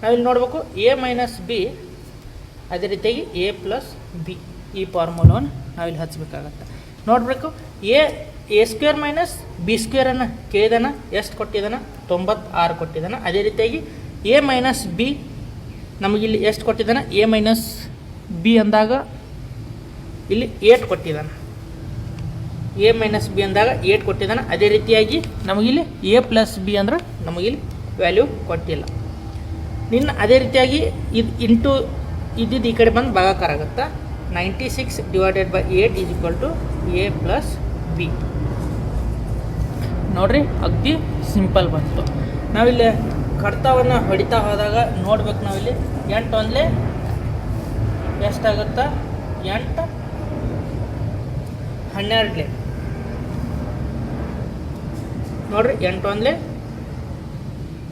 ನಾವಿಲ್ಲಿ ನೋಡಬೇಕು A ಮೈನಸ್ B, ಅದೇ ರೀತಿಯಾಗಿ A ಪ್ಲಸ್ B ಈ ಫಾರ್ಮುಲಾವನ್ನು ನಾವಿಲ್ಲಿ ಹಚ್ಚಬೇಕಾಗತ್ತೆ. ನೋಡಬೇಕು, A² ಮೈನಸ್ B² ಅನ್ನು ಕೇಳಿದಾನ. ಎಷ್ಟು ಕೊಟ್ಟಿದ್ದಾನೆ, 96 ಕೊಟ್ಟಿದ್ದಾನೆ. ಅದೇ ರೀತಿಯಾಗಿ A ಮೈನಸ್ B ನಮಗಿಲ್ಲಿ ಎಷ್ಟು ಕೊಟ್ಟಿದ್ದಾನೆ, A ಮೈನಸ್ B ಅಂದಾಗ ಇಲ್ಲಿ 8 ಕೊಟ್ಟಿದ್ದಾನೆ. A ಮೈನಸ್ B ಅಂದಾಗ 8 ಕೊಟ್ಟಿದ್ದಾನೆ. ಅದೇ ರೀತಿಯಾಗಿ ನಮಗಿಲ್ಲಿ A ಪ್ಲಸ್ B ಅಂದ್ರೆ ನಮಗಿಲ್ಲಿ ವ್ಯಾಲ್ಯೂ ಕೊಟ್ಟಿಲ್ಲ. ಅದೇ ರೀತಿಯಾಗಿ ಇದು ಇಂಟು ಇದ್ದಿದ್ದು ಈ ಕಡೆ ಬಂದು ಭಾಗಾಕಾರ ಆಗುತ್ತೆ. 96 divided by 8 = A plus B. ನೋಡಿರಿ, ಅಗದಿ ಸಿಂಪಲ್ ಬಂತು. ನಾವಿಲ್ಲಿ ಕಡ್ತವನ್ನು ಹೊಡಿತಾ ಹೋದಾಗ ನೋಡ್ಬೇಕು, ನಾವಿಲ್ಲಿ 8 ಒಂದಲೇ ಎಷ್ಟಾಗುತ್ತಾ, 8 12 ನೋಡಿರಿ, 8 ಒಂದಲೇ.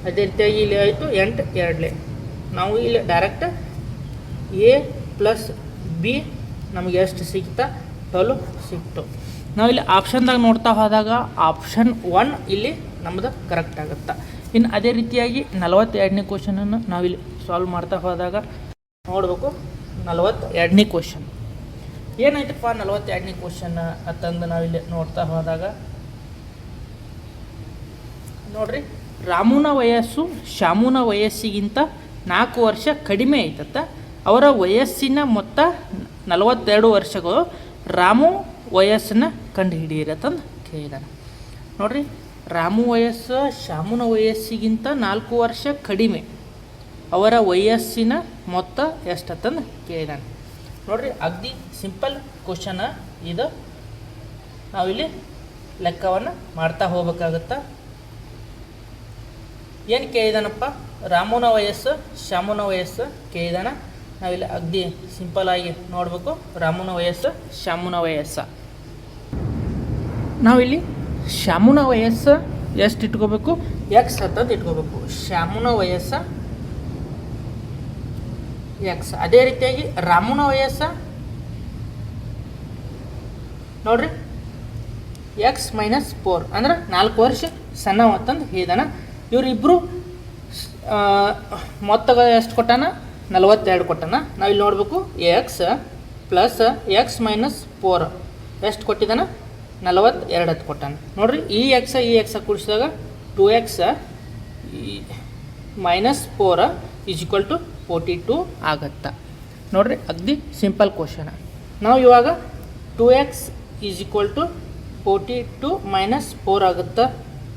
ಅದೇ ರೀತಿಯಾಗಿ ಇಲ್ಲಿ ಆಯಿತು 8 2. ನಾವು ಇಲ್ಲಿ ಡೈರೆಕ್ಟ್ A ಪ್ಲಸ್ B ನಮಗೆ ಎಷ್ಟು ಸಿಗ್ತಾ, 12 ಸಿಕ್ತು. ನಾವಿಲ್ಲಿ ಆಪ್ಷನ್ದಾಗ ನೋಡ್ತಾ ಹೋದಾಗ ಆಪ್ಷನ್ 1 ಇಲ್ಲಿ ನಮ್ಮದು ಕರೆಕ್ಟ್ ಆಗುತ್ತೆ. ಇನ್ನು ಅದೇ ರೀತಿಯಾಗಿ 42ನೇ ಕ್ವಶನನ್ನು ನಾವಿಲ್ಲಿ ಸಾಲ್ವ್ ಮಾಡ್ತಾ ಹೋದಾಗ ನೋಡಬೇಕು. 42ನೇ ಕ್ವಶನ್ ಏನಾಯ್ತಪ್ಪ, 42ನೇ ಕ್ವಶನ್ ಅಂತಂದು ನಾವಿಲ್ಲಿ ನೋಡ್ತಾ ಹೋದಾಗ ನೋಡ್ರಿ, ರಾಮುನ ವಯಸ್ಸು ಶ್ಯಾಮುನ ವಯಸ್ಸಿಗಿಂತ 4 ವರ್ಷ ಕಡಿಮೆ ಐತತ್ತ. ಅವರ ವಯಸ್ಸಿನ ಮೊತ್ತ 42 ವರ್ಷಗಳು. ರಾಮು ವಯಸ್ಸನ್ನು ಕಂಡುಹಿಡಿಯಿರಿ ಅಂತಂದು ಕೇಳಿದಾನೆ. ನೋಡಿರಿ, ರಾಮು ವಯಸ್ಸು ಶ್ಯಾಮುನ ವಯಸ್ಸಿಗಿಂತ 4 ವರ್ಷ ಕಡಿಮೆ. ಅವರ ವಯಸ್ಸಿನ ಮೊತ್ತ ಎಷ್ಟಂತಂದು ಕೇಳಿದಾನೆ. ನೋಡಿರಿ, ಅಗದಿ ಸಿಂಪಲ್ ಕ್ವಶನ ಇದು. ನಾವಿಲ್ಲಿ ಲೆಕ್ಕವನ್ನು ಮಾಡ್ತಾ ಹೋಗ್ಬೇಕಾಗತ್ತೆ. ಏನು ಕೇಳಿದಾನಪ್ಪ, ರಾಮುನ ವಯಸ್ಸು ಶ್ಯಾಮುನ ವಯಸ್ಸು ಕೇಳಿದಾನ. ನಾವಿಲ್ಲಿ ಅಗ್ದಿ ಸಿಂಪಲಾಗಿ ನೋಡಬೇಕು. ರಾಮುನ ವಯಸ್ಸು, ಶ್ಯಾಮುನ ವಯಸ್ಸು. ನಾವಿಲ್ಲಿ ಶ್ಯಾಮುನ ವಯಸ್ಸು ಎಷ್ಟು ಇಟ್ಕೋಬೇಕು? ಎಕ್ಸ್ ಹತ್ತಂತ ಇಟ್ಕೋಬೇಕು. ಶ್ಯಾಮುನ ವಯಸ್ಸು ಎಕ್ಸ್. ಅದೇ ರೀತಿಯಾಗಿ ರಾಮುನ ವಯಸ್ಸು ನೋಡ್ರಿ ಎಕ್ಸ್ -4 ಅಂದ್ರೆ 4 ವರ್ಷ ಸಣ್ಣ ಅಂತಂದು ಹೇಳಿದಾನ. ಇವರಿಬ್ಬರು ಮೊತ್ತಗ ಎಷ್ಟು ಕೊಟ್ಟಾನ? 42 ಕೊಟ್ಟಾನ. ನಾವಿಲ್ಲಿ ನೋಡಬೇಕು ಎಕ್ಸ್ ಪ್ಲಸ್ ಎಕ್ಸ್ -4 ಎಷ್ಟು ಕೊಟ್ಟಿದ್ದಾನ? 42 ಕೊಟ್ಟಾನ. ನೋಡ್ರಿ ಈ ಎಕ್ಸ ಕೂಡಿಸಿದಾಗ 2x -4 = 42 ಆಗತ್ತಾ. ನೋಡ್ರಿ ಅಗ್ದಿ ಸಿಂಪಲ್ ಕ್ವಶನ್. ನಾವು ಇವಾಗ 2x = 42 -4 ಆಗುತ್ತಾ.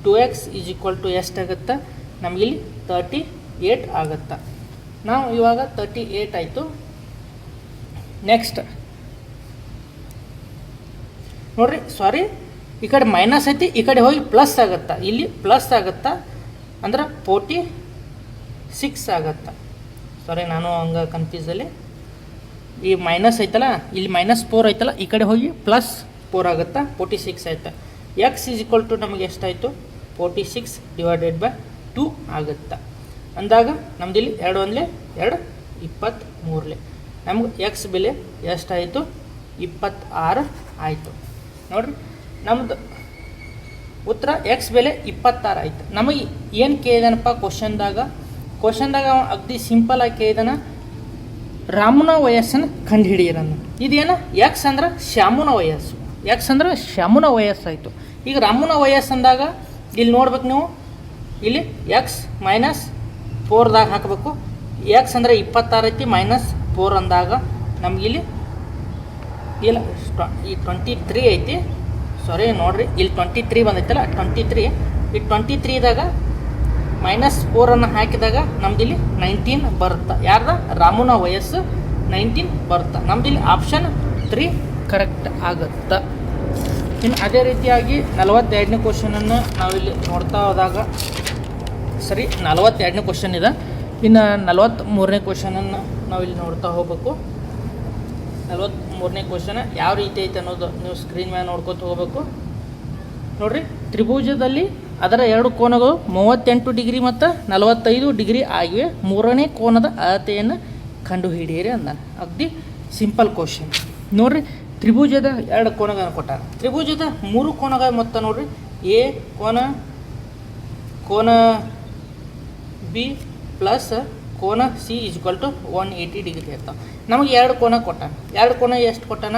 2x = ಎಷ್ಟಾಗುತ್ತಾ? ನಮಗಿಲ್ಲಿ 38 ಆಗುತ್ತಾ. ನಾವು ಇವಾಗ 38 ಆಯಿತು. ನೆಕ್ಸ್ಟ್ ನೋಡ್ರಿ, ಸಾರಿ, ಈ ಕಡೆ ಮೈನಸ್ ಐತಿ, ಈ ಕಡೆ ಹೋಗಿ ಪ್ಲಸ್ ಆಗುತ್ತಾ. ಇಲ್ಲಿ ಪ್ಲಸ್ ಆಗುತ್ತಾ ಅಂದ್ರೆ 46 ಆಗುತ್ತಾ. ಸಾರಿ, ನಾನು ಹಂಗೆ ಕನ್ಫ್ಯೂಸಲ್ಲಿ. ಈ ಮೈನಸ್ ಐತಲ್ಲ, ಇಲ್ಲಿ -4 ಐತಲ್ಲ, ಈ ಕಡೆ ಹೋಗಿ +4 ಆಗುತ್ತಾ. 46 ಆಯ್ತಾ. ಎಕ್ಸ್ = ನಮಗೆ ಎಷ್ಟಾಯಿತು? 46 / 2 ಆಗುತ್ತಾ. ಅಂದಾಗ ನಮ್ದು ಇಲ್ಲಿ 2 1 2 23 ನಮ್ಗೆ ಎಕ್ಸ್ ಬೆಲೆ ಎಷ್ಟಾಯಿತು? 26 ಆಯಿತು. ನೋಡಿರಿ ನಮ್ಮದು ಉತ್ತರ ಎಕ್ಸ್ ಬೆಲೆ 26 ಆಯಿತು. ನಮಗೆ ಏನು ಕೇಳಿದಾನಪ್ಪ ಕ್ವಶನ್ದಾಗ ಅಗದಿ ಸಿಂಪಲ್ ಆಗಿ ಕೇಳಿದಾನ, ರಾಮುನ ವಯಸ್ಸನ್ನು ಕಂಡುಹಿಡಿಯಿರನ್ನು. ಇದೇನು? ಎಕ್ಸ್ ಅಂದ್ರೆ ಶ್ಯಾಮುನ ವಯಸ್ಸು. ಎಕ್ಸ್ ಅಂದ್ರೆ ಶ್ಯಾಮುನ ವಯಸ್ಸಾಯಿತು. ಈಗ ರಾಮುನ ವಯಸ್ಸಂದಾಗ ಇಲ್ಲಿ ನೋಡ್ಬೇಕು ನೀವು, ಇಲ್ಲಿ ಎಕ್ಸ್ -4ದಾಗ ಹಾಕಬೇಕು. ಎಕ್ಸ್ ಅಂದರೆ 26 ಐತಿ, -4 ಅಂದಾಗ ನಮಗಿಲ್ಲಿ ಇಲ್ಲ ಈ 23 ಐತಿ. ಸಾರಿ ನೋಡಿರಿ, ಇಲ್ಲಿ 23 ಬಂದೈತಲ್ಲ, 23. ಈ 23ದಾಗ -4 ಹಾಕಿದಾಗ ನಮ್ದಿಲ್ಲಿ 19 ಬರುತ್ತೆ. ಯಾರ್ದ? ರಾಮುನ ವಯಸ್ಸು 19 ಬರುತ್ತೆ. ನಮ್ದಿಲ್ಲಿ ಆಪ್ಷನ್ 3 ಕರೆಕ್ಟ್ ಆಗುತ್ತೆ. ಇನ್ನು ಅದೇ ರೀತಿಯಾಗಿ 42ನೇ ಕ್ವಶನನ್ನು ನಾವಿಲ್ಲಿ ನೋಡ್ತಾ ಹೋದಾಗ, ಸರಿ 42ನೇ ಕ್ವಶನ್ ಇದೆ. ಇನ್ನು 43ನೇ ಕ್ವಶನನ್ನು ನಾವಿಲ್ಲಿ ನೋಡ್ತಾ ಹೋಗ್ಬೇಕು. 43ನೇ ಕ್ವಶನ್ ಯಾವ ರೀತಿ ಐತೆ ಅನ್ನೋದು ನೀವು ಸ್ಕ್ರೀನ್ ಮೇಲೆ ನೋಡ್ಕೊತ ಹೋಗ್ಬೇಕು. ನೋಡಿರಿ, ತ್ರಿಭುಜದಲ್ಲಿ ಅದರ 2 ಕೋನಗಳು 38 ಡಿಗ್ರಿ ಮತ್ತು 45 ಡಿಗ್ರಿ ಆಗಿವೆ. 3ನೇ ಕೋನದ ಅಳತೆಯನ್ನು ಕಂಡುಹಿಡಿಯಿರಿ ಅಂದಾನೆ. ಅಗದಿ ಸಿಂಪಲ್ ಕ್ವಶನ್. ನೋಡಿರಿ, ತ್ರಿಭುಜದ 2 ಕೋನಗಳನ್ನು ಕೊಟ್ಟಾರ. ತ್ರಿಭುಜದ 3 ಕೋನಗಳ ಮೊತ್ತ ನೋಡಿರಿ, ಎ ಕೋನ ಬಿ ಪ್ಲಸ್ ಕೋನ ಸಿ = 180 ಡಿಗ್ರಿ ಇರ್ತಾವೆ. ನಮಗೆ 2 ಕೋನ ಕೊಟ್ಟಾನ. 2 ಕೋನ ಎಷ್ಟು ಕೊಟ್ಟಾನ?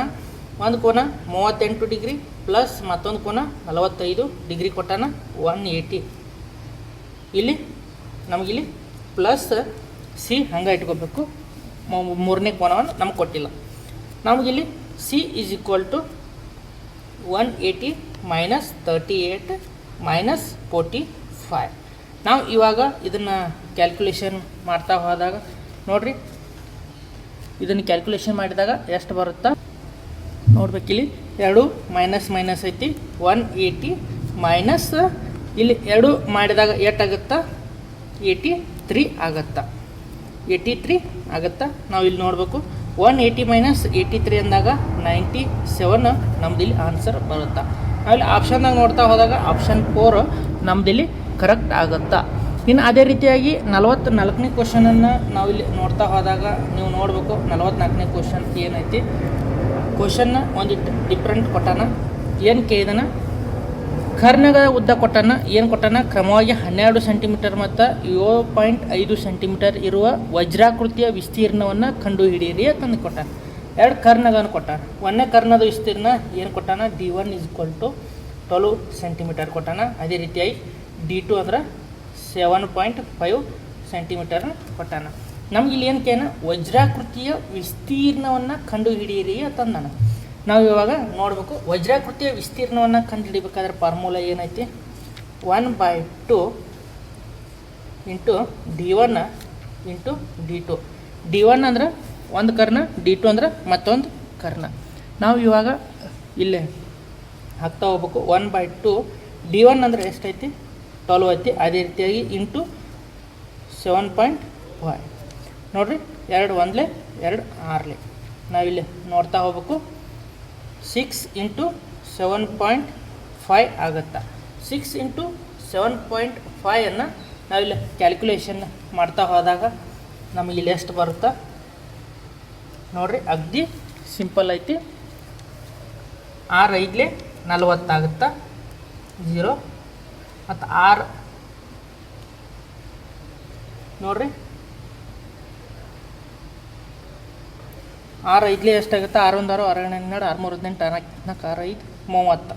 ಒಂದು ಕೋನ 38 ಡಿಗ್ರಿ ಪ್ಲಸ್ ಮತ್ತೊಂದು ಕೋನ 45 ಡಿಗ್ರಿ ಕೊಟ್ಟಾನ, 180. ಇಲ್ಲಿ ನಮಗಿಲ್ಲಿ ಪ್ಲಸ್ ಸಿ ಹಂಗೆ ಇಟ್ಕೋಬೇಕು. 3ನೇ ಕೋನವನ್ನು ನಮ್ಗೆ ಕೊಟ್ಟಿಲ್ಲ. ನಮಗಿಲ್ಲಿ ಸಿ = 180 -38 -45. ನಾವು ಇವಾಗ ಇದನ್ನು ಕ್ಯಾಲ್ಕುಲೇಷನ್ ಮಾಡ್ತಾ ಹೋದಾಗ ನೋಡಿರಿ, ಇದನ್ನು ಕ್ಯಾಲ್ಕುಲೇಷನ್ ಮಾಡಿದಾಗ ಎಷ್ಟು ಬರುತ್ತಾ ನೋಡ್ಬೇಕಿಲ್ಲಿ. 2 ಮೈನಸ್ ಐತಿ, 180 ಮೈನಸ್ ಇಲ್ಲಿ 2 ಮಾಡಿದಾಗ ಎಷ್ಟಾಗುತ್ತಾ? 83 ಆಗುತ್ತಾ. 83 ಆಗುತ್ತಾ. ನಾವು ಇಲ್ಲಿ ನೋಡಬೇಕು 180 - 83 ಅಂದಾಗ 97 ನಮ್ದಿಲ್ಲಿ ಆನ್ಸರ್ ಬರುತ್ತಾ. ನಾವಿಲ್ಲಿ ಆಪ್ಷನ್ದಾಗ ನೋಡ್ತಾ ಹೋದಾಗ ಆಪ್ಷನ್ 4 ನಮ್ದಿಲ್ಲಿ ಕರೆಕ್ಟ್ ಆಗುತ್ತಾ. ಇನ್ನು ಅದೇ ರೀತಿಯಾಗಿ 44ನೇ ಕ್ವಶನನ್ನು ನಾವಿಲ್ಲಿ ನೋಡ್ತಾ ಹೋದಾಗ ನೀವು ನೋಡಬೇಕು. 44ನೇ ಕ್ವಶನ್ ಏನೈತಿ? ಕ್ವಶನ್ನ ಒಂದಿಟ್ಟು ಡಿಫ್ರೆಂಟ್ ಕೊಟ್ಟಾನ. ಏನು ಕೇಳಿದಾನ? ಕರ್ಣಗಳ ಉದ್ದ ಕೊಟ್ಟಾನ. ಏನು ಕೊಟ್ಟಾನ? ಕ್ರಮವಾಗಿ 12 ಸೆಂಟಿಮೀಟರ್ ಮತ್ತು 7.5 ಸೆಂಟಿಮೀಟರ್ ಇರುವ ವಜ್ರಾಕೃತಿಯ ವಿಸ್ತೀರ್ಣವನ್ನು ಕಂಡುಹಿಡಿಯಿರಿ ಅಂತಂದು ಕೊಟ್ಟಾನ. 2 ಕರ್ಣಗಳನ್ನು ಕೊಟ್ಟಾನ. 1ನೇ ಕರ್ಣದ ವಿಸ್ತೀರ್ಣ ಏನು ಕೊಟ್ಟಾನ? D1 = 12 ಸೆಂಟಿಮೀಟರ್ ಕೊಟ್ಟಾನ. ಅದೇ ರೀತಿಯಾಗಿ D2 ಅಂದ್ರೆ 7.5 ಸೆಂಟಿಮೀಟರ್ ಕೊಟ್ಟಾನ. ನಮ್ಗೆ ಇಲ್ಲಿ ಏನು ಕೇನ? ವಜ್ರಾಕೃತಿಯ ವಿಸ್ತೀರ್ಣವನ್ನು ಕಂಡುಹಿಡಿಯಿರಿ ಅಂತಂದಾನ. ನಾವು ಇವಾಗ ನೋಡಬೇಕು, ವಜ್ರಾಕೃತಿಯ ವಿಸ್ತೀರ್ಣವನ್ನು ಕಂಡುಹಿಡಿಬೇಕಾದ್ರೆ ಫಾರ್ಮುಲಾ ಏನೈತಿ? 1/2 × D1 × D2. D1 ಅಂದ್ರೆ ಒಂದು ಕರ್ಣ, D2 ಅಂದ್ರೆ ಮತ್ತೊಂದು ಕರ್ಣ. ನಾವು ಇವಾಗ ಇಲ್ಲೇ ಹಾಕ್ತಾ ಹೋಗ್ಬೇಕು. 1/2 D1 ಅಂದರೆ ಎಷ್ಟೈತಿ? 12 ಐತಿ. ಅದೇ ರೀತಿಯಾಗಿ ಇಂಟು 7.5 ನೋಡಿರಿ 2 1 2 6 ನಾವಿಲ್ಲಿ ನೋಡ್ತಾ ಹೋಗ್ಬೇಕು. 6 ಇಂಟು 7.5 ಆಗುತ್ತಾ. 6 ಇಂಟು 7.5 ನಾವಿಲ್ಲಿ ಕ್ಯಾಲ್ಕುಲೇಷನ್ ಮಾಡ್ತಾ ಹೋದಾಗ ನಮಗೆ ಇಲ್ಲಿ ಎಷ್ಟು ಬರುತ್ತಾ ನೋಡಿರಿ. ಅಗದಿ ಸಿಂಪಲ್ ಐತಿ. 6 5 40 ಆಗುತ್ತಾ 0 ಮತ್ತು 6 ನೋಡಿರಿ 6 5 ಎಷ್ಟಾಗುತ್ತೆ? 6 1 6 6 12 6 3 18 4 6 5 30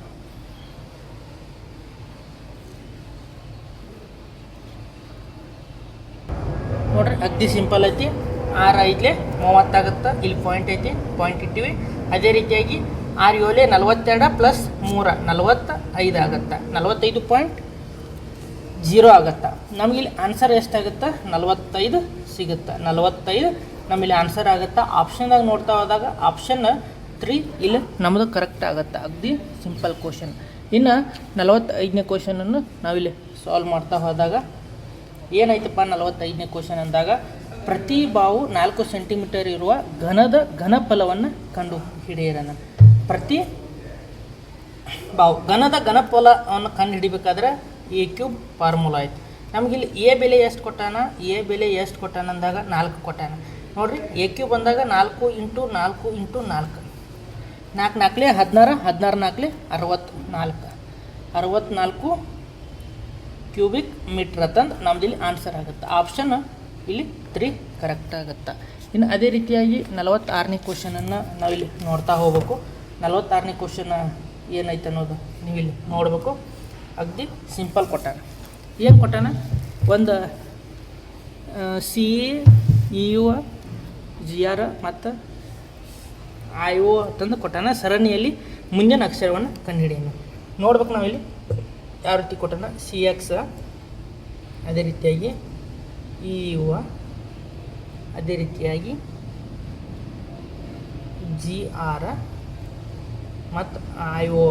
ನೋಡ್ರಿ. ಅಗ್ದಿ ಸಿಂಪಲ್ ಐತಿ. 6 5 30 ಆಗುತ್ತೆ. ಇಲ್ಲಿ ಪಾಯಿಂಟ್ ಐತಿ, ಪಾಯಿಂಟ್ ಇಟ್ಟಿವಿ. ಅದೇ ರೀತಿಯಾಗಿ 6 7 42 ಪ್ಲಸ್ 3 45 ಆಗುತ್ತೆ. 45.0 ಆಗುತ್ತೆ. ನಮಗಿಲ್ಲಿ ಆನ್ಸರ್ ಎಷ್ಟಾಗುತ್ತೆ? 45 ಸಿಗುತ್ತೆ. 45 ನಮ್ಮಲ್ಲಿ ಆನ್ಸರ್ ಆಗುತ್ತೆ. ಆಪ್ಷನ್ದಾಗ ನೋಡ್ತಾ ಹೋದಾಗ ಆಪ್ಷನ್ 3 ಇಲ್ಲಿ ನಮ್ಮದು ಕರೆಕ್ಟ್ ಆಗುತ್ತೆ. ಅಗ್ದಿ ಸಿಂಪಲ್ ಕ್ವಶನ್. ಇನ್ನು 45ನೇ ಕ್ವಶನನ್ನು ನಾವಿಲ್ಲಿ ಸಾಲ್ವ್ ಮಾಡ್ತಾ ಹೋದಾಗ ಏನಾಯ್ತಪ್ಪ? 45ನೇ ಕ್ವಶನ್ ಅಂದಾಗ ಪ್ರತಿ ಬಾವು 4 ಸೆಂಟಿಮೀಟರ್ ಇರುವ ಘನಫಲವನ್ನು ಕಂಡು ಹಿಡಿಯಿರನ. ಪ್ರತಿ ಬಾವು ಘನಫಲವನ್ನು ಕಂಡು ಹಿಡಿಬೇಕಾದ್ರೆ ಎ ಕ್ಯೂಬ್ ಫಾರ್ಮುಲಾ ಆಯ್ತು. ನಮಗಿಲ್ಲಿ ಎ ಬೆಲೆ ಎಷ್ಟು ಕೊಟ್ಟಾನ? ಎ ಬೆಲೆ ಎಷ್ಟು ಕೊಟ್ಟಾನ ಅಂದಾಗ 4 ಕೊಟ್ಟಾನ. ನೋಡಿರಿ, ಎ ಕ್ಯೂಬ್ ಬಂದಾಗ 4 ಇಂಟು 4 ಇಂಟು 4 4 4 16 16 4 64 64 ಕ್ಯೂಬಿಕ್ ಮೀಟ್ರ್ ಅಂತಂದು ನಮ್ದು ಇಲ್ಲಿ ಆನ್ಸರ್ ಆಗುತ್ತೆ. ಆಪ್ಷನ್ ಇಲ್ಲಿ 3 ಕರೆಕ್ಟ್ ಆಗುತ್ತೆ. ಇನ್ನು ಅದೇ ರೀತಿಯಾಗಿ 46ನೇ ಕ್ವಶನನ್ನು ನಾವಿಲ್ಲಿ ನೋಡ್ತಾ ಹೋಗ್ಬೇಕು. 46ನೇ ಕ್ವಶನ್ ಏನೈತೆ ಅನ್ನೋದು ನೀವಿಲ್ಲಿ ನೋಡಬೇಕು. ಅಗದಿ ಸಿಂಪಲ್ ಕೊಟ್ಟಾನ. ಏನು ಕೊಟ್ಟಾನ? ಒಂದು C E U G R ಮತ್ತು ಐ ಒ ಅಂತಂದು ಕೊಟ್ಟಾನ. ಸರಣಿಯಲ್ಲಿ ಮುಂದಿನ ಅಕ್ಷರವನ್ನು ಕಂಡುಹಿಡಿಯೋಣ. ನೋಡ್ಬೇಕು ನಾವಿಲ್ಲಿ ಯಾವ ರೀತಿ ಕೊಟ್ಟಾನ. ಸಿ ಎಕ್ಸ್, ಅದೇ ರೀತಿಯಾಗಿ ಇ ಯು, ಅದೇ ರೀತಿಯಾಗಿ ಜಿ ಆರ್ ಮತ್ತು ಐ ಒ,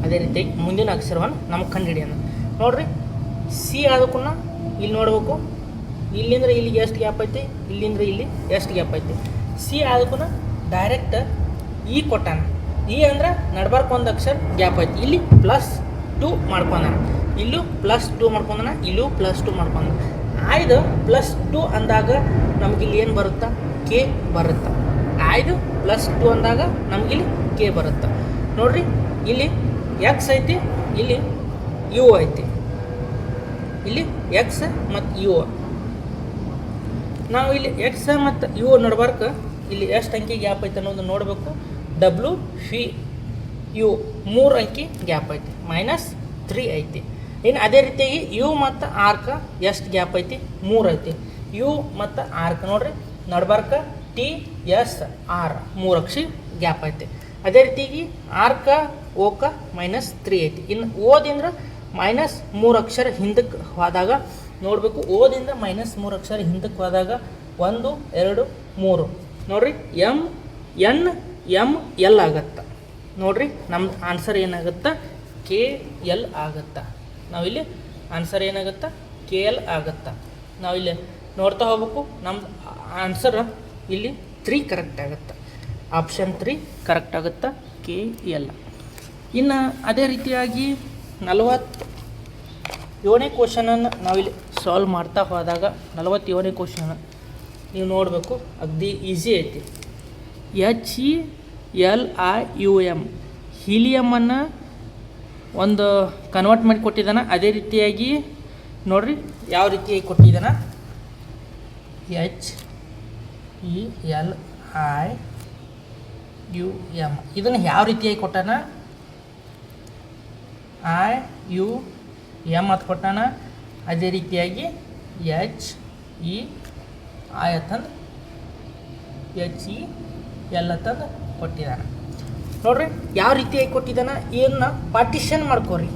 ಅದೇ ರೀತಿಯಾಗಿ ಮುಂದಿನ ಅಕ್ಷರವನ್ನು ನಮಗೆ ಕಂಡುಹಿಡಿಯೋಣ. ನೋಡಿರಿ, ಸಿ ಆದಕ್ಕೂ ಇಲ್ಲಿ ನೋಡಬೇಕು. ಇಲ್ಲಿಂದ ಇಲ್ಲಿಗೆ ಎಷ್ಟು ಗ್ಯಾಪ್ ಐತಿ, ಇಲ್ಲಿಂದ ಇಲ್ಲಿ ಎಷ್ಟು ಗ್ಯಾಪ್ ಐತಿ. ಸಿ ಆದಕ್ಕೂ ಡೈರೆಕ್ಟ್ ಇ ಕೊಟ್ಟಾನ. ಇ ಅಂದ್ರೆ ನಡ್ಬಾರ್ಕು ಒಂದು ಅಕ್ಷರ ಗ್ಯಾಪ್ ಐತಿ. ಇಲ್ಲಿ +2 ಮಾಡ್ಕೊಂಡಾನ, ಇಲ್ಲೂ +2 ಮಾಡ್ಕೊಂಡಾನ, ಇಲ್ಲೂ +2 ಮಾಡ್ಕೊಂಡಾನ. ಆಯ್ದು +2 ಅಂದಾಗ ನಮಗಿಲ್ಲಿ ಏನು ಬರುತ್ತಾ? ಕೆ ಬರುತ್ತೆ. ಆಯ್ದು +2 ಅಂದಾಗ ನಮಗಿಲ್ಲಿ ಕೆ ಬರುತ್ತೆ. ನೋಡಿರಿ, ಇಲ್ಲಿ ಎಕ್ಸ್ ಐತಿ, ಇಲ್ಲಿ ಯು ಐತಿ. ಇಲ್ಲಿ ಎಕ್ಸ್ ಮತ್ತು ಯು. ನಾವು ಇಲ್ಲಿ ಎಕ್ಸ್ ಮತ್ತು ಯು ನಡ್ಬಾರ್ಕ ಇಲ್ಲಿ ಎಷ್ಟು ಅಂಕಿ ಗ್ಯಾಪ್ ಐತೆ ಅನ್ನೋದು ನೋಡಬೇಕು. ಡಬ್ಲ್ಯೂ ಫಿ ಯು 3 ಅಂಕಿ ಗ್ಯಾಪ್ ಐತಿ, -3 ಐತಿ. ಇನ್ನು ಅದೇ ರೀತಿಯಾಗಿ ಯು ಮತ್ತು ಆರ್ಕ ಎಷ್ಟು ಗ್ಯಾಪ್ ಐತಿ? 3 ಐತಿ. ಯು ಮತ್ತು ಆರ್ಕ್ ನೋಡ್ರಿ, ನಡ್ಬಾರ್ಕ ಟಿ ಎಸ್ ಆರ್ 3 ಅಕ್ಷರ ಗ್ಯಾಪ್ ಐತಿ. ಅದೇ ರೀತಿಯಾಗಿ ಆರ್ಕ ಓಕ -3 ಐತಿ. ಇನ್ನು ಓದಿಂದ -3 ಅಕ್ಷರ ಹಿಂದಕ್ಕೆ ಹೋದಾಗ ನೋಡಬೇಕು. ಓದಿಂದ -3 ಅಕ್ಷರ ಹಿಂದಕ್ಕೆ ಹೋದಾಗ 1 2 3 ನೋಡಿರಿ, ಎಮ್ ಎನ್ ಎಮ್ ಎಲ್ ಆಗುತ್ತೆ. ನೋಡಿರಿ, ನಮ್ದು ಆನ್ಸರ್ ಏನಾಗುತ್ತೆ? ಕೆ ಎಲ್ ಆಗುತ್ತೆ. ನಾವಿಲ್ಲಿ ಆನ್ಸರ್ ಏನಾಗುತ್ತೆ? ಕೆ ಎಲ್ ಆಗುತ್ತೆ. ನಾವಿಲ್ಲಿ ನೋಡ್ತಾ ಹೋಗ್ಬೇಕು. ನಮ್ದು ಆನ್ಸರ್ ಇಲ್ಲಿ 3 ಕರೆಕ್ಟ್ ಆಗುತ್ತೆ. ಆಪ್ಷನ್ 3 ಕರೆಕ್ಟ್ ಆಗುತ್ತೆ, ಕೆ ಎಲ್. ಇನ್ನು ಅದೇ ರೀತಿಯಾಗಿ 47ನೇ ಕ್ವಶನನ್ನು ನಾವಿಲ್ಲಿ ಸಾಲ್ವ್ ಮಾಡ್ತಾ ಹೋದಾಗ 47ನೇ ಕ್ವಶನ್ ನೀವು ನೋಡಬೇಕು. ಅಗದಿ ಈಸಿ ಐತಿ. HELIUM ಹೀಲಿಯಮನ್ನು ಒಂದು ಕನ್ವರ್ಟ್ ಮಾಡಿ ಕೊಟ್ಟಿದ್ದಾನೆ. ಅದೇ ರೀತಿಯಾಗಿ ನೋಡಿರಿ ಯಾವ ರೀತಿಯಾಗಿ ಕೊಟ್ಟಿದ್ದಾನ. HELIUM ಇದನ್ನು ಯಾವ ರೀತಿಯಾಗಿ ಕೊಟ್ಟಾನ? IUM ಅಂತ ಕೊಟ್ಟಾನ. ಅದೇ ರೀತಿಯಾಗಿ HEI ಅಂತಂದು HEL ಅಂತಂದು ಕೊಟ್ಟಿದ್ದಾನೆ. ನೋಡ್ರಿ ಯಾವ ರೀತಿಯಾಗಿ ಕೊಟ್ಟಿದ್ದಾನ. ಇದನ್ನ ಪಾರ್ಟಿಷನ್ ಮಾಡ್ಕೋರಿ.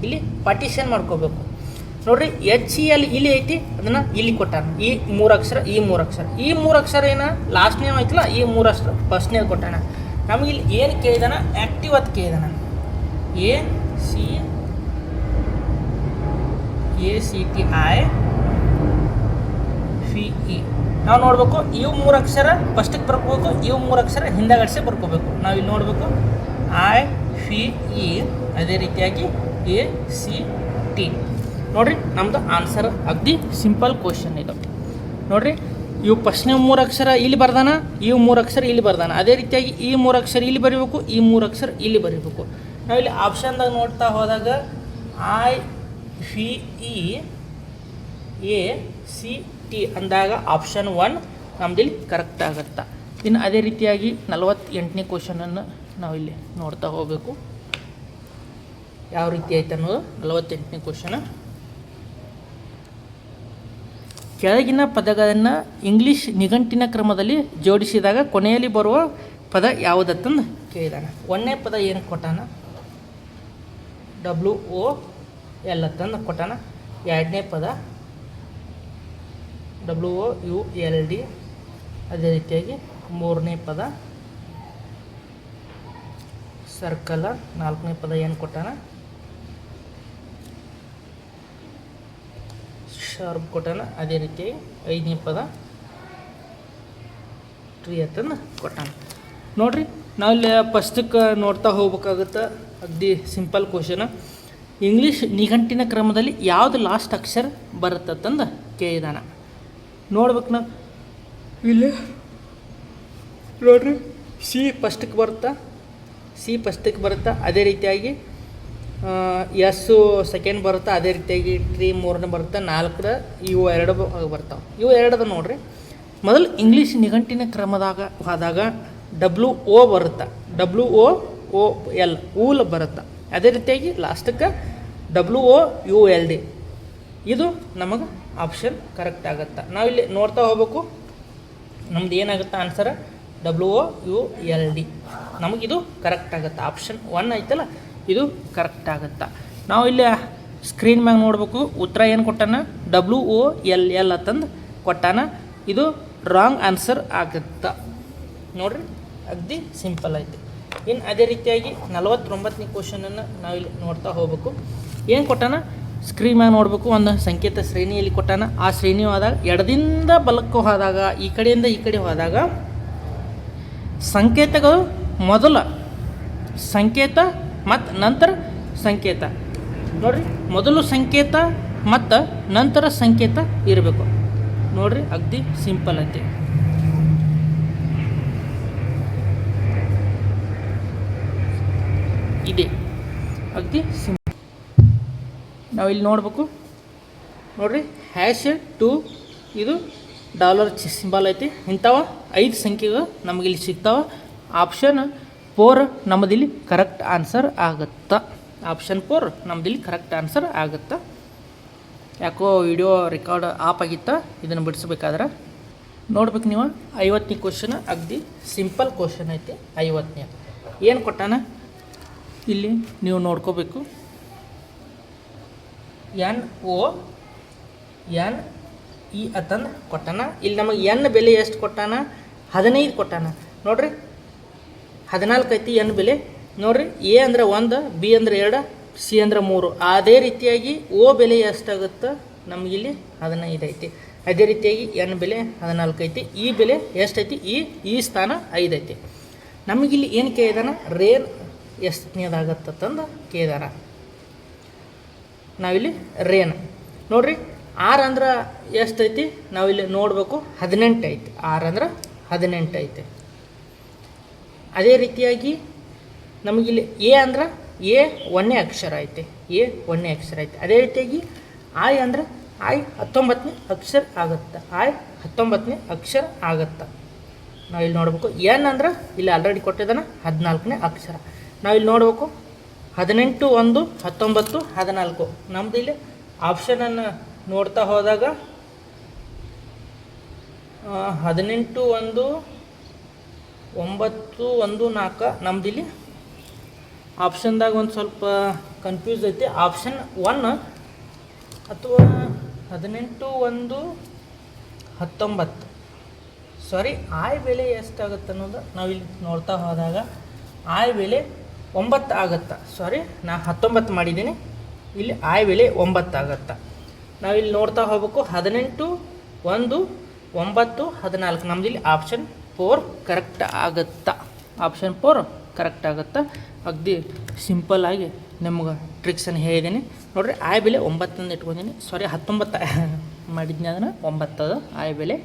ಇಲ್ಲಿ ಪಾರ್ಟಿಷನ್ ಮಾಡ್ಕೋಬೇಕು. ನೋಡ್ರಿ, HEL ಇಲ್ಲಿ ಐತಿ, ಅದನ್ನು ಇಲ್ಲಿ ಕೊಟ್ಟಾನ. ಈ 3 ಅಕ್ಷರ, ಈ 3 ಅಕ್ಷರ, ಈ 3 ಅಕ್ಷರ ಏನ ಲಾಸ್ಟ್ನೇ ಐತಲ್ಲ, ಈ 3 ಅಕ್ಷರ ಫಸ್ಟ್ನೇ ಕೊಟ್ಟಾನ. ನಮಗೆ ಇಲ್ಲಿ ಏನು ಕೇಳಿದಾನ? ಆ್ಯಕ್ಟಿವ್ ಅಂತ ಕೇಳಿದಾನ. ACTIVE ನಾವು ನೋಡಬೇಕು ಇವು 3 ಅಕ್ಷರ ಫಸ್ಟಿಗೆ ಬರ್ಕೋಬೇಕು, ಇವು 3 ಅಕ್ಷರ ಹಿಂದಗಡಿಸಿ ಬರ್ಕೋಬೇಕು. ನಾವು ಇಲ್ಲಿ ನೋಡಬೇಕು ಐ ಫಿ ಇ, ಅದೇ ರೀತಿಯಾಗಿ ಎ ಸಿ ಟಿ. ನೋಡಿರಿ ನಮ್ಮದು ಆನ್ಸರ್ ಅಗ್ದಿ ಸಿಂಪಲ್ ಕ್ವಶನ್ ಇದು. ನೋಡಿರಿ ಇವು ಫಸ್ಟ್ನೇ 3 ಅಕ್ಷರ ಇಲ್ಲಿ ಬರ್ದಾನ, ಇವು 3 ಅಕ್ಷರ ಇಲ್ಲಿ ಬರ್ದಾನ. ಅದೇ ರೀತಿಯಾಗಿ ಈ 3 ಅಕ್ಷರ ಇಲ್ಲಿ ಬರೀಬೇಕು, ಈ 3 ಅಕ್ಷರ ಇಲ್ಲಿ ಬರೀಬೇಕು. ನಾವಿಲ್ಲಿ ಆಪ್ಷನ್ದಾಗ ನೋಡ್ತಾ ಹೋದಾಗ I F E A C T ಅಂದಾಗ ಆಪ್ಷನ್ 1 ನಮ್ದಿಲ್ಲಿ ಕರೆಕ್ಟ್ ಆಗುತ್ತಾ. ಇನ್ನು ಅದೇ ರೀತಿಯಾಗಿ 48ನೇ ಕ್ವಶನನ್ನು ನಾವಿಲ್ಲಿ ನೋಡ್ತಾ ಹೋಗಬೇಕು ಯಾವ ರೀತಿ ಐತೆ ಅನ್ನೋದು. 48ನೇ ಕ್ವಶನ್, ಕೆಳಗಿನ ಪದಗಳನ್ನು ಇಂಗ್ಲೀಷ್ ನಿಘಂಟಿನ ಕ್ರಮದಲ್ಲಿ ಜೋಡಿಸಿದಾಗ ಕೊನೆಯಲ್ಲಿ ಬರುವ ಪದ ಯಾವುದತ್ತಂದು ಕೇಳಿದಾನೆ. 1ನೇ ಪದ ಏನು ಕೊಟ್ಟಾನ, WOL ಅಂತಂದು ಕೊಟ್ಟಾನ. 2ನೇ ಪದ WOULD. ಅದೇ ರೀತಿಯಾಗಿ 3ನೇ ಪದ ಸರ್ಕಲ. 4ನೇ ಪದ ಏನು ಕೊಟ್ಟಾನ, ಶಾರ್ಪ್ ಕೊಟ್ಟಾನ. ಅದೇ ರೀತಿಯಾಗಿ 5ನೇ ಪದ ಟ್ರೀ ಅಂತಂದು ಕೊಟ್ಟಾನ. ನೋಡಿರಿ ನಾವಿಲ್ಲಿ ಫಸ್ಟಕ್ಕೆ ನೋಡ್ತಾ ಹೋಗ್ಬೇಕಾಗುತ್ತೆ. ಅಗ್ದಿ ಸಿಂಪಲ್ ಕ್ವಶನ್. ಇಂಗ್ಲೀಷ್ ನಿಘಂಟಿನ ಕ್ರಮದಲ್ಲಿ ಯಾವುದು ಲಾಸ್ಟ್ ಅಕ್ಷರ ಬರುತ್ತಂದು ಕೇಳಿದಾನ. ನೋಡ್ಬೇಕು ನಾವು ಇಲ್ಲಿ ನೋಡ್ರಿ ಸಿ ಫಸ್ಟಿಗೆ ಬರುತ್ತಾ, ಅದೇ ರೀತಿಯಾಗಿ ಎಸ್ಸು ಸೆಕೆಂಡ್ ಬರುತ್ತೆ, ಅದೇ ರೀತಿಯಾಗಿ ಟ್ರೀ 3ನೇ ಬರುತ್ತೆ, 4 ಇವು 2 ಬರ್ತಾವೆ. ಇವು 2 ನೋಡ್ರಿ. ಮೊದಲು ಇಂಗ್ಲೀಷ್ ನಿಘಂಟಿನ ಕ್ರಮದಾಗ ಹೋದಾಗ WO ಬರುತ್ತೆ, WOOL ಊಲ್ ಬರುತ್ತೆ. ಅದೇ ರೀತಿಯಾಗಿ ಲಾಸ್ಟಕ್ಕೆ WOULD. ಇದು ನಮಗೆ ಆಪ್ಷನ್ ಕರೆಕ್ಟ್ ಆಗುತ್ತೆ. ನಾವಿಲ್ಲಿ ನೋಡ್ತಾ ಹೋಗ್ಬೇಕು ನಮ್ದು ಏನಾಗುತ್ತೆ ಆನ್ಸರ್ WOULD. ನಮಗಿದು ಕರೆಕ್ಟ್ ಆಗುತ್ತೆ. ಆಪ್ಷನ್ 1 ಐತಲ್ಲ ಇದು ಕರೆಕ್ಟ್ ಆಗುತ್ತೆ. ನಾವು ಇಲ್ಲಿ ಸ್ಕ್ರೀನ್ ಮ್ಯಾಗ ನೋಡಬೇಕು ಉತ್ತರ ಏನು ಕೊಟ್ಟಾನ, WOLL ಅಂತಂದು ಕೊಟ್ಟಾನ. ಇದು ರಾಂಗ್ ಆನ್ಸರ್ ಆಗುತ್ತೆ. ನೋಡಿರಿ ಅಗ್ದಿ ಸಿಂಪಲ್ ಐತಿ. ಇನ್ನು ಅದೇ ರೀತಿಯಾಗಿ 49ನೇ ಕ್ವಶನನ್ನು ನಾವಿಲ್ಲಿ ನೋಡ್ತಾ ಹೋಗ್ಬೇಕು. ಏನು ಕೊಟ್ಟಾನ, ಸ್ಕ್ರೀನ್ ಮ್ಯಾಗ ನೋಡಬೇಕು ಒಂದು ಸಂಕೇತ ಶ್ರೇಣಿಯಲ್ಲಿ ಕೊಟ್ಟಾನ. ಆ ಶ್ರೇಣಿ ಹೋದಾಗ ಎಡದಿಂದ ಬಲಕ್ಕೆ ಹೋದಾಗ, ಈ ಕಡೆಯಿಂದ ಈ ಕಡೆ ಹೋದಾಗ ಸಂಕೇತಗಳು ಮೊದಲ ಸಂಕೇತ ಮತ್ತು ನಂತರ ಸಂಕೇತ. ನೋಡಿರಿ ಮೊದಲು ಸಂಕೇತ ಮತ್ತು ನಂತರ ಸಂಕೇತ ಇರಬೇಕು. ನೋಡಿರಿ ಅಗ್ದಿ ಸಿಂಪಲ್ ಐತಿ. ಇದೆ ಅಗ್ದಿ ಸಿಂಪಲ್. ನಾವಿಲ್ಲಿ ನೋಡಬೇಕು ನೋಡಿರಿ #2 ಇದು ಡಾಲರ್ ಸಿಂಬಲ್ ಐತಿ. ಇಂಥವ 5 ಸಂಖ್ಯೆಗಳು ನಮಗಿಲ್ಲಿ ಸಿಗ್ತಾವೆ. ಆಪ್ಷನ್ 4 ನಮ್ಮದಿಲ್ಲಿ ಕರೆಕ್ಟ್ ಆನ್ಸರ್ ಆಗುತ್ತಾ. ಆಪ್ಷನ್ 4 ನಮ್ಮದಿಲ್ಲಿ ಕರೆಕ್ಟ್ ಆನ್ಸರ್ ಆಗುತ್ತಾ. ಯಾಕೋ ವಿಡಿಯೋ ರೆಕಾರ್ಡ್ ಆಫ್ ಆಗಿತ್ತಾ, ಇದನ್ನು ಬಿಡಿಸ್ಬೇಕಾದ್ರೆ ನೋಡ್ಬೇಕು ನೀವು. 50ನೇ ಕ್ವಶನ್ ಅಗ್ದಿ ಸಿಂಪಲ್ ಕ್ವಶನ್ ಐತಿ. 50ನೇ ಏನು ಕೊಟ್ಟಾನ ಇಲ್ಲಿ ನೀವು ನೋಡ್ಕೋಬೇಕು. NONE ಅಂತಂದು ಕೊಟ್ಟಾನ. ಇಲ್ಲಿ ನಮಗೆ N ಬೆಲೆ ಎಷ್ಟು ಕೊಟ್ಟಾನ, 15 ಕೊಟ್ಟಾನ. ನೋಡಿರಿ 14 ಐತಿ N ಬೆಲೆ. ನೋಡಿರಿ A ಅಂದರೆ 1, B ಅಂದರೆ 2, C ಅಂದರೆ 3. ಅದೇ ರೀತಿಯಾಗಿ O ಬೆಲೆ ಎಷ್ಟಾಗುತ್ತೆ ನಮಗಿಲ್ಲಿ 15 ಐತಿ. ಅದೇ ರೀತಿಯಾಗಿ N ಬೆಲೆ 14 ಐತಿ. E ಬೆಲೆ ಎಷ್ಟೈತಿ, ಈ ಸ್ಥಾನ 5 ಐತಿ. ನಮಗಿಲ್ಲಿ ಏನು ಕೇಳಿದಾನ, ರೇನ್ ಎಷ್ಟನೇದಾಗತ್ತಂದು ಕೇಳಿದಾನ. ನಾವಿಲ್ಲಿ ರೇನ್ ನೋಡಿರಿ R ಅಂದ್ರೆ ಎಷ್ಟೈತಿ ನಾವಿಲ್ಲಿ ನೋಡಬೇಕು, 18 ಐತಿ. R ಅಂದ್ರೆ 18 ಐತಿ. ಅದೇ ರೀತಿಯಾಗಿ ನಮಗಿಲ್ಲಿ A ಅಂದ್ರೆ A 1ನೇ ಅಕ್ಷರ ಐತಿ, A 1ನೇ ಅಕ್ಷರ ಐತಿ. ಅದೇ ರೀತಿಯಾಗಿ I ಅಂದ್ರೆ I 19ನೇ ಅಕ್ಷರ ಆಗುತ್ತೆ, I 19ನೇ ಅಕ್ಷರ ಆಗುತ್ತೆ. ನಾವಿಲ್ಲಿ ನೋಡಬೇಕು. N ಅಂದ್ರೆ ಇಲ್ಲಿ ಆಲ್ರೆಡಿ ಕೊಟ್ಟಿದ್ದಾನೆ 14ನೇ ಅಕ್ಷರ. ನಾವಿಲ್ಲಿ ನೋಡಬೇಕು 18, 1, 19, 14. ನಮ್ದು ಇಲ್ಲಿ ಆಪ್ಷನನ್ನು ನೋಡ್ತಾ ಹೋದಾಗ 18, 1, 9, 1, 4 ನಮ್ದಿಲ್ಲಿ ಆಪ್ಷನ್ದಾಗ ಒಂದು ಸ್ವಲ್ಪ ಕನ್ಫ್ಯೂಸ್ ಐತಿ. ಆಪ್ಷನ್ 1 ಅಥವಾ 18, 1, 19 ಸಾರಿ I ಬೆಲೆ ಎಷ್ಟಾಗುತ್ತೆ ಅನ್ನೋದು ನಾವಿಲ್ಲಿ ನೋಡ್ತಾ ಹೋದಾಗ I ಬೆಲೆ 9 ಆಗುತ್ತೆ. ಸಾರಿ ನಾ 19 ಮಾಡಿದ್ದೀನಿ, ಇಲ್ಲಿ I ಬೆಲೆ 9 ಆಗುತ್ತೆ. ನಾವಿಲ್ಲಿ ನೋಡ್ತಾ ಹೋಗ್ಬೇಕು 18, 1, 9, 14 ನಮ್ಮದಿಲ್ಲಿ ಆಪ್ಷನ್ 4 ಕರೆಕ್ಟ್ ಆಗುತ್ತಾ? ಆಪ್ಷನ್ 4 ಕರೆಕ್ಟ್ ಆಗುತ್ತಾ? ಅಗದಿ ಸಿಂಪಲ್ಲಾಗಿ ನಿಮ್ಗೆ ಟ್ರಿಕ್ಸನ್ನು ಹೇಳಿದ್ದೀನಿ ನೋಡಿರಿ. ಆಯ್ ಬೆಲೆ 9 ಅಂತ ಇಟ್ಕೊಂಡಿನಿ, ಸಾರಿ 19 ಮಾಡಿದ್ನಿ, ಅದನ್ನು 9 ಆಯ್ ಬೆಲೆ